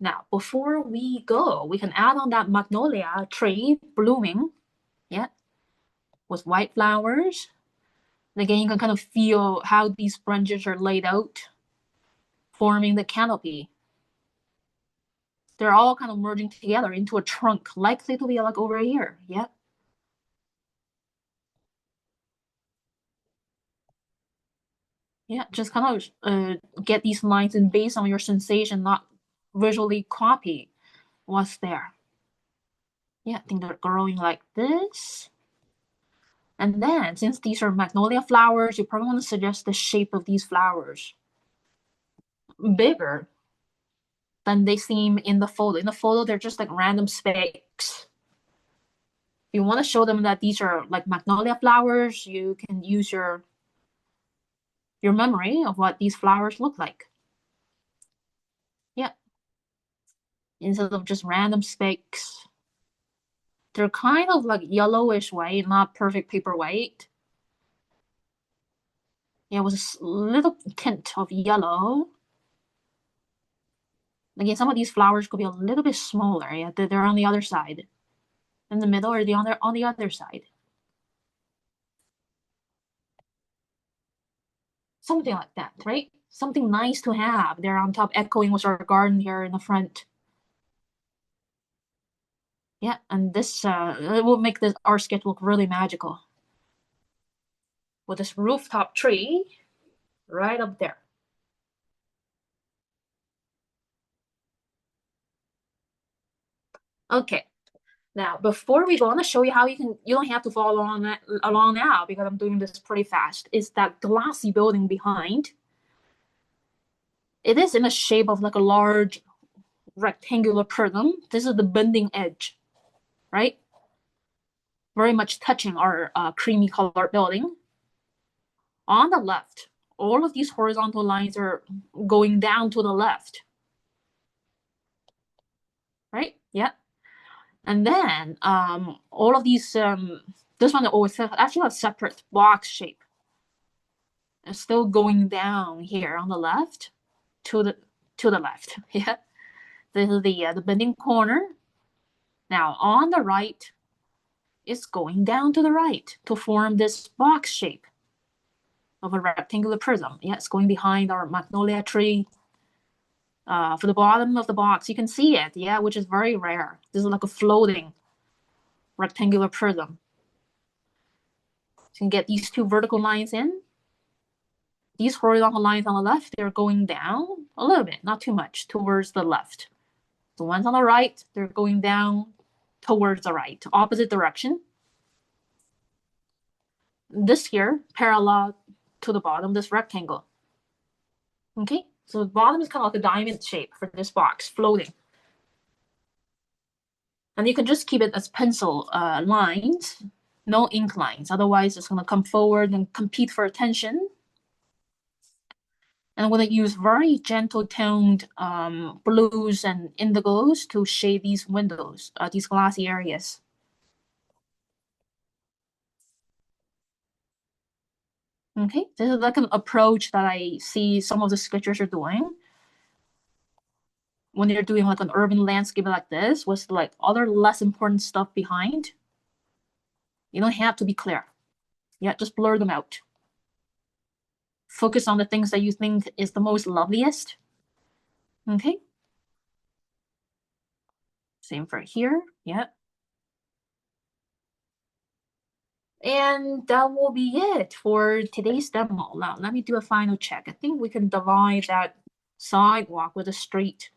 Now, before we go, we can add on that magnolia tree blooming, yeah, with white flowers. And again, you can kind of feel how these branches are laid out, forming the canopy. They're all kind of merging together into a trunk, likely to be like over here, yeah. Yeah, just kind of get these lines and based on your sensation, not visually copy what's there. Yeah, I think they're growing like this. And then, since these are magnolia flowers, you probably want to suggest the shape of these flowers bigger than they seem in the photo. In the photo, they're just like random specks. If you want to show them that these are like magnolia flowers, you can use your memory of what these flowers look like. Yeah. Instead of just random specks. They're kind of like yellowish white, not perfect paper white. Yeah, it was a little tint of yellow. Again, some of these flowers could be a little bit smaller. Yeah, they're on the other side, in the middle, or on the other side. Something like that, right? Something nice to have. They're on top, echoing with our garden here in the front. Yeah, and this it will make this our sketch look really magical. With this rooftop tree right up there. Okay. Now, before we go, I want to show you how you don't have to follow along now because I'm doing this pretty fast. Is that glassy building behind? It is in the shape of like a large rectangular prism. This is the bending edge, right? Very much touching our creamy colored building. On the left, all of these horizontal lines are going down to the left, right? Yeah. And then all of these, this one always actually a separate box shape. It's still going down here on the left to the left. Yeah. This is the bending corner. Now on the right, it's going down to the right to form this box shape of a rectangular prism. Yeah, it's going behind our magnolia tree. For the bottom of the box, you can see it, yeah, which is very rare. This is like a floating rectangular prism. So you can get these two vertical lines in. These horizontal lines on the left, they're going down a little bit, not too much, towards the left. The ones on the right, they're going down towards the right, opposite direction. This here, parallel to the bottom, this rectangle. Okay, so the bottom is kind of like a diamond shape for this box, floating. And you can just keep it as pencil lines, no ink lines. Otherwise, it's going to come forward and compete for attention. And I'm going to use very gentle toned blues and indigos to shade these windows, these glassy areas. Okay, this is like an approach that I see some of the sketchers are doing when they're doing like an urban landscape like this, with like other less important stuff behind. You don't have to be clear. Yeah, just blur them out. Focus on the things that you think is the most loveliest. Okay. Same for here. Yeah. And that will be it for today's demo. Now, let me do a final check. I think we can divide that sidewalk with a street.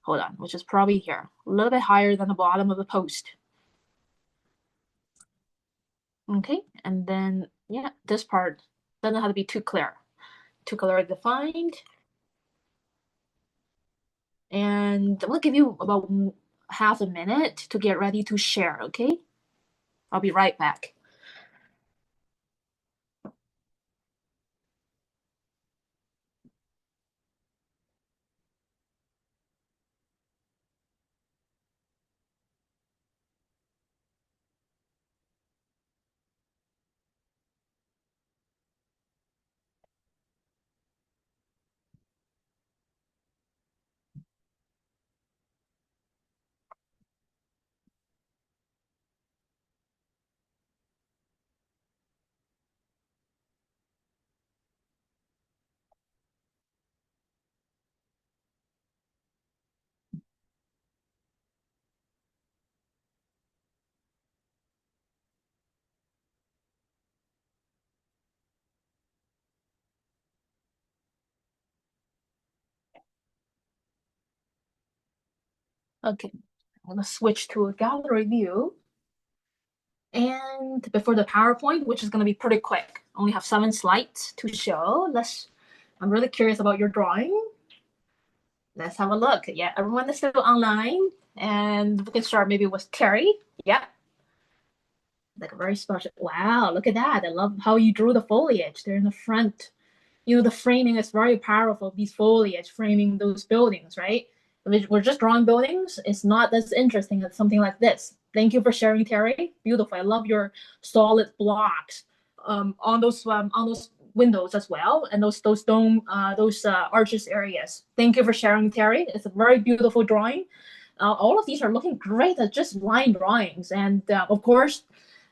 Hold on, which is probably here. A little bit higher than the bottom of the post. Okay, and then, yeah, this part doesn't have to be too clear. Too color defined. And I'm gonna give you about half a minute to get ready to share, okay? I'll be right back. Okay, I'm gonna switch to a gallery view. And before the PowerPoint, which is gonna be pretty quick, only have 7 slides to show. I'm really curious about your drawing. Let's have a look. Yeah, everyone is still online, and we can start maybe with Terry. Yeah, like a very special. Wow, look at that! I love how you drew the foliage there in the front. You know, the framing is very powerful. These foliage framing those buildings, right? We're just drawing buildings. It's not as interesting as something like this. Thank you for sharing, Terry. Beautiful. I love your solid blocks on those windows as well, and those dome those arches areas. Thank you for sharing, Terry. It's a very beautiful drawing. All of these are looking great as just line drawings, and of course,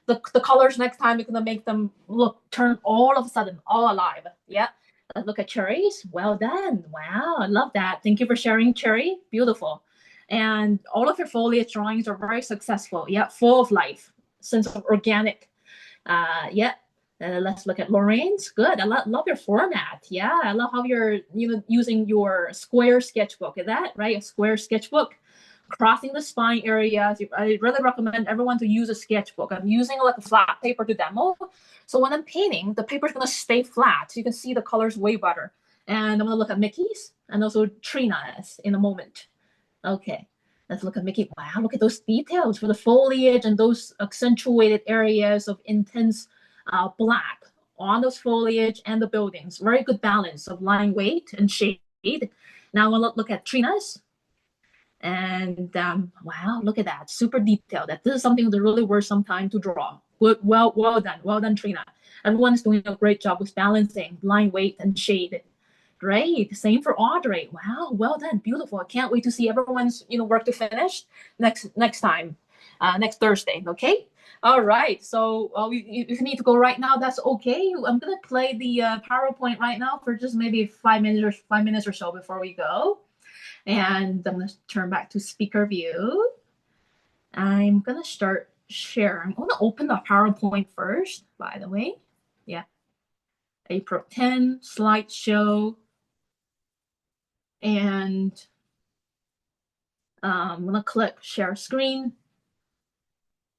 the colors next time you're gonna make them turn all of a sudden all alive. Yeah. Let's look at cherries. Well done. Wow, I love that. Thank you for sharing, Cherry. Beautiful. And all of your foliage drawings are very successful. Yeah, full of life, sense of organic. Yeah. Let's look at Lorraine's. Good. I love your format. Yeah, I love how you're using your square sketchbook. Is that right? A square sketchbook. Crossing the spine areas. I really recommend everyone to use a sketchbook. I'm using like a flat paper to demo. So when I'm painting, the paper's gonna stay flat. So you can see the colors way better. And I'm gonna look at Mickey's and also Trina's in a moment. Okay, let's look at Mickey. Wow, look at those details for the foliage and those accentuated areas of intense black on those foliage and the buildings. Very good balance of line weight and shade. Now I'm gonna look at Trina's. And wow, look at that, super detailed. That this is something that's really worth some time to draw. Good, well done, Trina. Everyone's doing a great job with balancing line weight and shade. Great. Same for Audrey. Wow, well done, beautiful. I can't wait to see everyone's work to finish next time, next Thursday. Okay. All right. So if you need to go right now, that's okay. I'm gonna play the PowerPoint right now for just maybe 5 minutes or so before we go. And I'm going to turn back to speaker view. I'm going to start sharing. I'm going to open the PowerPoint first, by the way. Yeah. April 10 slideshow. And I'm going to click share screen,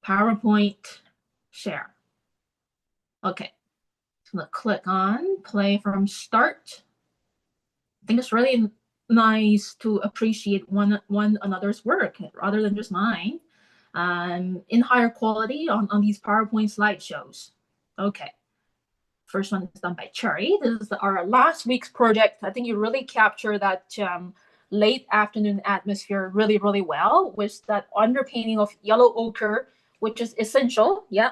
PowerPoint, share. Okay. I'm going to click on play from start. I think it's really nice to appreciate one another's work rather than just mine. In higher quality on these PowerPoint slideshows. Okay. First one is done by Cherry. This is our last week's project. I think you really capture that late afternoon atmosphere really, really well with that underpainting of yellow ochre, which is essential. Yeah.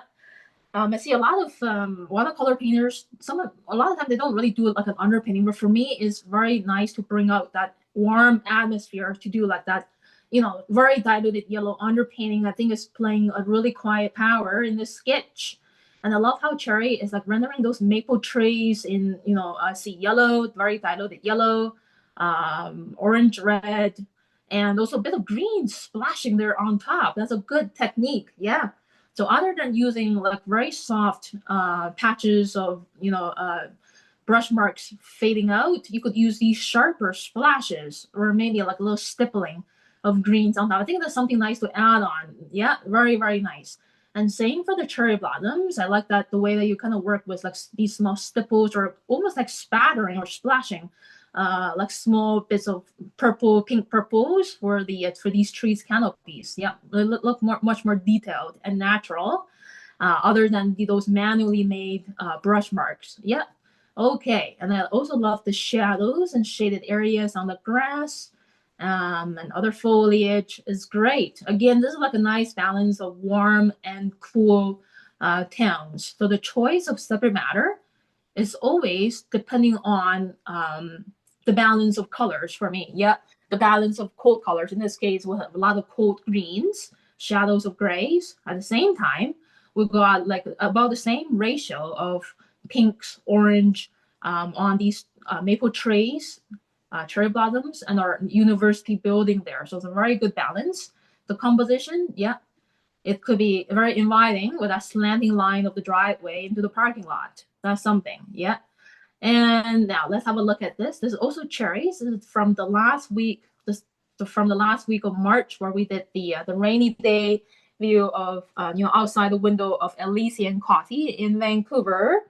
I see a lot of watercolor painters. A lot of time they don't really do it like an underpainting, but for me, it's very nice to bring out that warm atmosphere to do like that, very diluted yellow underpainting. I think is playing a really quiet power in this sketch, and I love how Cherry is like rendering those maple trees in, I see yellow, very diluted yellow, orange, red, and also a bit of green splashing there on top. That's a good technique. Yeah. So other than using like very soft patches of, brush marks fading out, you could use these sharper splashes or maybe like a little stippling of greens on top. I think that's something nice to add on. Yeah, very, very nice. And same for the cherry bottoms. I like that the way that you kind of work with like these small stipples or almost like spattering or splashing, like small bits of purple, pink purples for these trees canopies. Yeah, they look much more detailed and natural, other than those manually made brush marks. Yeah. Okay, and I also love the shadows and shaded areas on the grass, and other foliage is great. Again, this is like a nice balance of warm and cool tones. So the choice of subject matter is always depending on the balance of colors for me. Yeah, the balance of cold colors. In this case, we'll have a lot of cold greens, shadows of grays. At the same time, we've got like about the same ratio of pinks, orange on these maple trees, cherry bottoms, and our university building there. So it's a very good balance. The composition, yeah, it could be very inviting with a slanting line of the driveway into the parking lot. That's something, yeah. And now let's have a look at this. This is also cherries. This is from the last week. From the last week of March, where we did the rainy day view of outside the window of Elysian Coffee in Vancouver.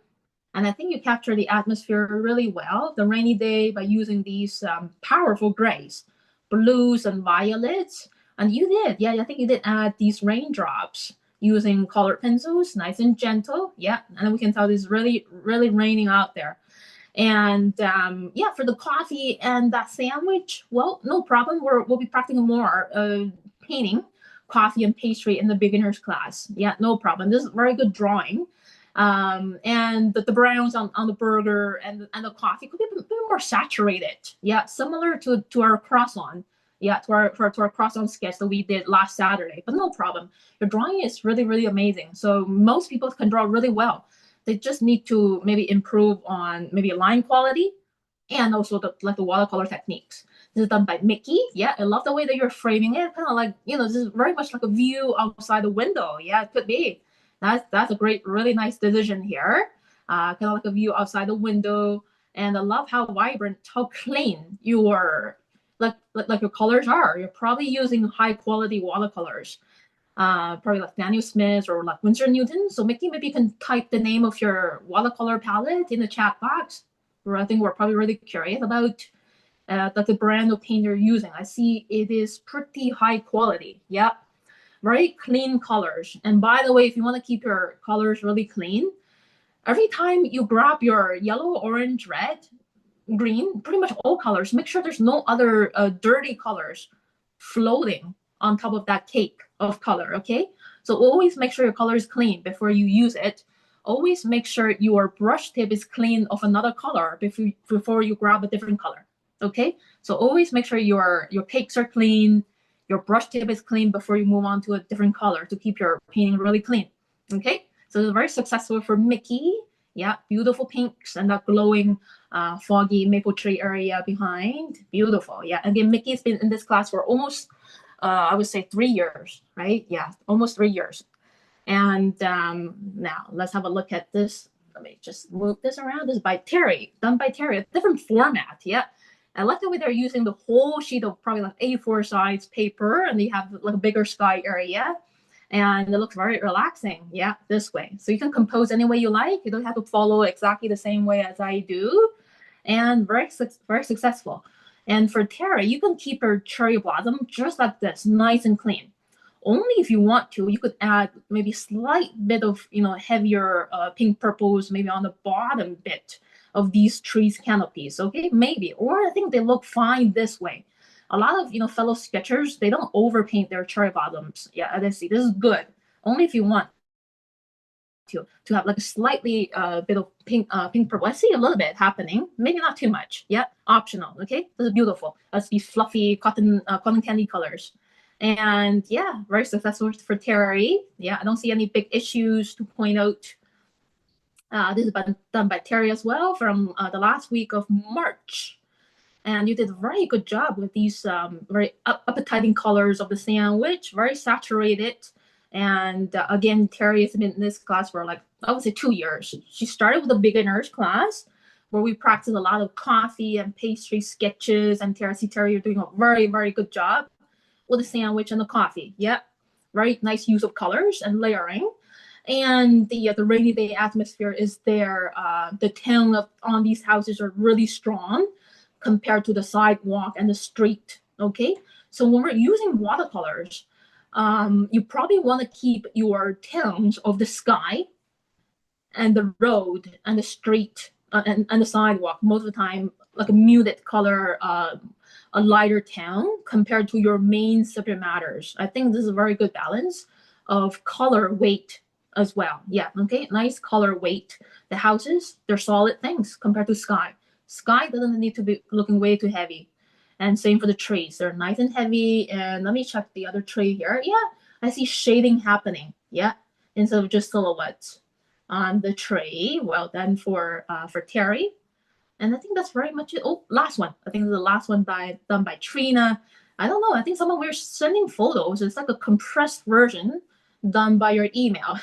And I think you capture the atmosphere really well, the rainy day, by using these powerful grays, blues and violets. And you did, yeah, I think you did add these raindrops using colored pencils, nice and gentle. Yeah, and we can tell it's really, really raining out there. And yeah, for the coffee and that sandwich, well, no problem. We'll be practicing more painting coffee and pastry in the beginners class. Yeah, no problem. This is very good drawing. And the browns on the burger and the coffee could be a bit more saturated. Yeah, similar to our croissant. Yeah, to our croissant sketch that we did last Saturday. But no problem. Your drawing is really, really amazing. So most people can draw really well. They just need to maybe improve on maybe line quality and also the watercolor techniques. This is done by Mickey. Yeah, I love the way that you're framing it. Kind of like, this is very much like a view outside the window. Yeah, it could be. That's a great, really nice decision here. Kind of like a view outside the window. And I love how vibrant, how clean your like your colors are. You're probably using high quality watercolors. Probably like Daniel Smith or like Winsor Newton. So Mickey, maybe you can type the name of your watercolor palette in the chat box. I think we're probably really curious about like the brand of paint you're using. I see it is pretty high quality. Yeah, very clean colors. And by the way, if you want to keep your colors really clean, every time you grab your yellow, orange, red, green, pretty much all colors, make sure there's no other dirty colors floating on top of that cake of color. Okay, so always make sure your color is clean before you use it. Always make sure your brush tip is clean of another color before you grab a different color. Okay, so always make sure your cakes are clean, your brush tip is clean before you move on to a different color to keep your painting really clean. Okay, so it's very successful for Mickey. Yeah, beautiful pinks and that glowing foggy maple tree area behind. Beautiful. Yeah, again, Mickey's been in this class for almost I would say 3 years, right? Yeah, almost 3 years. And now let's have a look at this. Let me just move this around. This is by Terry, done by Terry, a different format. Yeah, I like the way they're using the whole sheet of probably like A4 size paper, and they have like a bigger sky area, and it looks very relaxing. Yeah, this way. So you can compose any way you like. You don't have to follow exactly the same way as I do, and very successful. And for Terry, you can keep your cherry blossom just like this, nice and clean. Only if you want to, you could add maybe slight bit of heavier pink purples maybe on the bottom bit of these trees canopies. Okay, maybe. Or I think they look fine this way. A lot of fellow sketchers, they don't overpaint their cherry bottoms. Yeah, let's see. This is good. Only if you want to have like a slightly bit of pink pearlescent, a little bit happening, maybe not too much. Yeah, optional. Okay, this is beautiful. That's these fluffy cotton candy colors. And yeah, very successful for Terry. Yeah, I don't see any big issues to point out. This is done by Terry as well from the last week of March. And you did a very good job with these very appetizing colors of the sandwich, very saturated. And again, Terry has been in this class for like, I would say 2 years. She started with a beginner's class where we practiced a lot of coffee and pastry sketches. And Terry, you're doing a very, very good job with the sandwich and the coffee. Yep, very nice use of colors and layering. And the rainy day atmosphere is there. The tone on these houses are really strong compared to the sidewalk and the street. Okay, so when we're using watercolors, you probably want to keep your tones of the sky and the road and the street and the sidewalk most of the time like a muted color, a lighter tone compared to your main subject matters. I think this is a very good balance of color weight as well. Yeah, okay, nice color weight. The houses, they're solid things compared to sky. Sky doesn't need to be looking way too heavy. And same for the trees. They're nice and heavy. And let me check the other tree here. Yeah, I see shading happening. Yeah, instead of just silhouettes on the tree. Well done for Terry. And I think that's very much it. Oh, last one. I think the last one done by Trina. I don't know. I think someone we're sending photos. It's like a compressed version done by your email.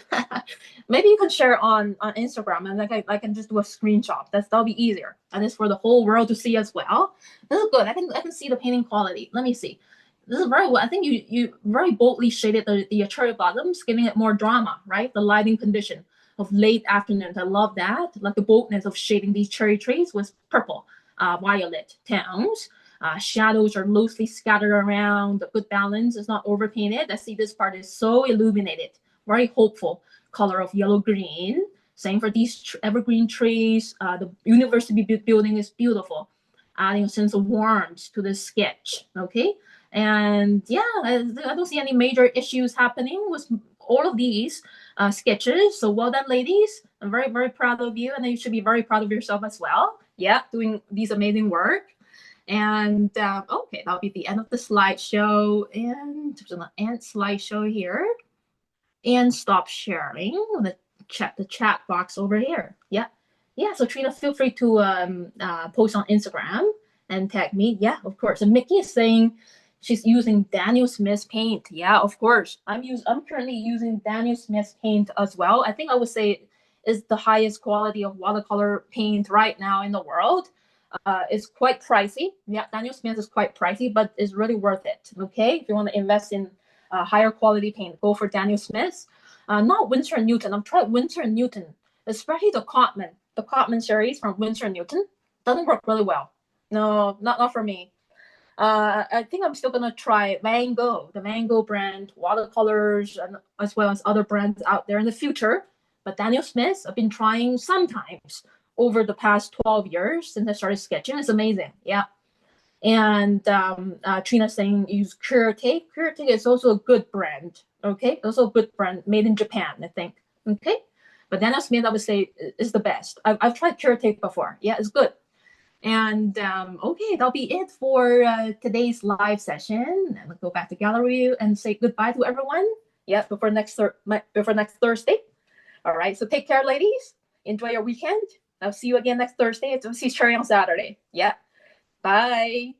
Maybe you can share on Instagram and I can just do a screenshot. That'll be easier. And it's for the whole world to see as well. This is good. I can see the painting quality. Let me see. This is very well. I think you very boldly shaded the cherry bottoms, giving it more drama, right? The lighting condition of late afternoons. I love that. Like the boldness of shading these cherry trees with purple, violet tones. Shadows are loosely scattered around. A good balance. It's not overpainted. I see this part is so illuminated. Very hopeful color of yellow green. Same for these evergreen trees. The university building is beautiful, adding a sense of warmth to the sketch. Okay, and yeah, I don't see any major issues happening with all of these sketches. So well done, ladies. I'm very, very proud of you, and you should be very proud of yourself as well. Yeah, doing these amazing work. And okay, that'll be the end of the slideshow. And there's an end slideshow here. And stop sharing. Check the chat box over here. Yeah. Yeah, so Trina, feel free to post on Instagram and tag me. Yeah, of course. And Mickey is saying she's using Daniel Smith's paint. Yeah, of course. I'm currently using Daniel Smith's paint as well. I think I would say is the highest quality of watercolor paint right now in the world. It's quite pricey. Yeah, Daniel Smith is quite pricey, but it's really worth it. Okay, if you want to invest in higher quality paint, go for Daniel Smith. Not Winsor & Newton. I've tried Winsor & Newton, especially the Cotman series from Winsor & Newton. Doesn't work really well. No, not for me. I think I'm still gonna try Van Gogh, the Van Gogh brand watercolors, and as well as other brands out there in the future. But Daniel Smith, I've been trying sometimes over the past 12 years since I started sketching. It's amazing. Yeah. And Trina saying use Kurate. Kurate is also a good brand. Okay, also a good brand made in Japan, I think. Okay, but Daniel Smith, I would say, is the best. I've tried Kurate before. Yeah, it's good. And okay, that'll be it for today's live session. And we'll go back to gallery and say goodbye to everyone. Yeah, before next Thursday. All right, so take care, ladies. Enjoy your weekend. I'll see you again next Thursday. I'll see you on Saturday. Yeah. Bye.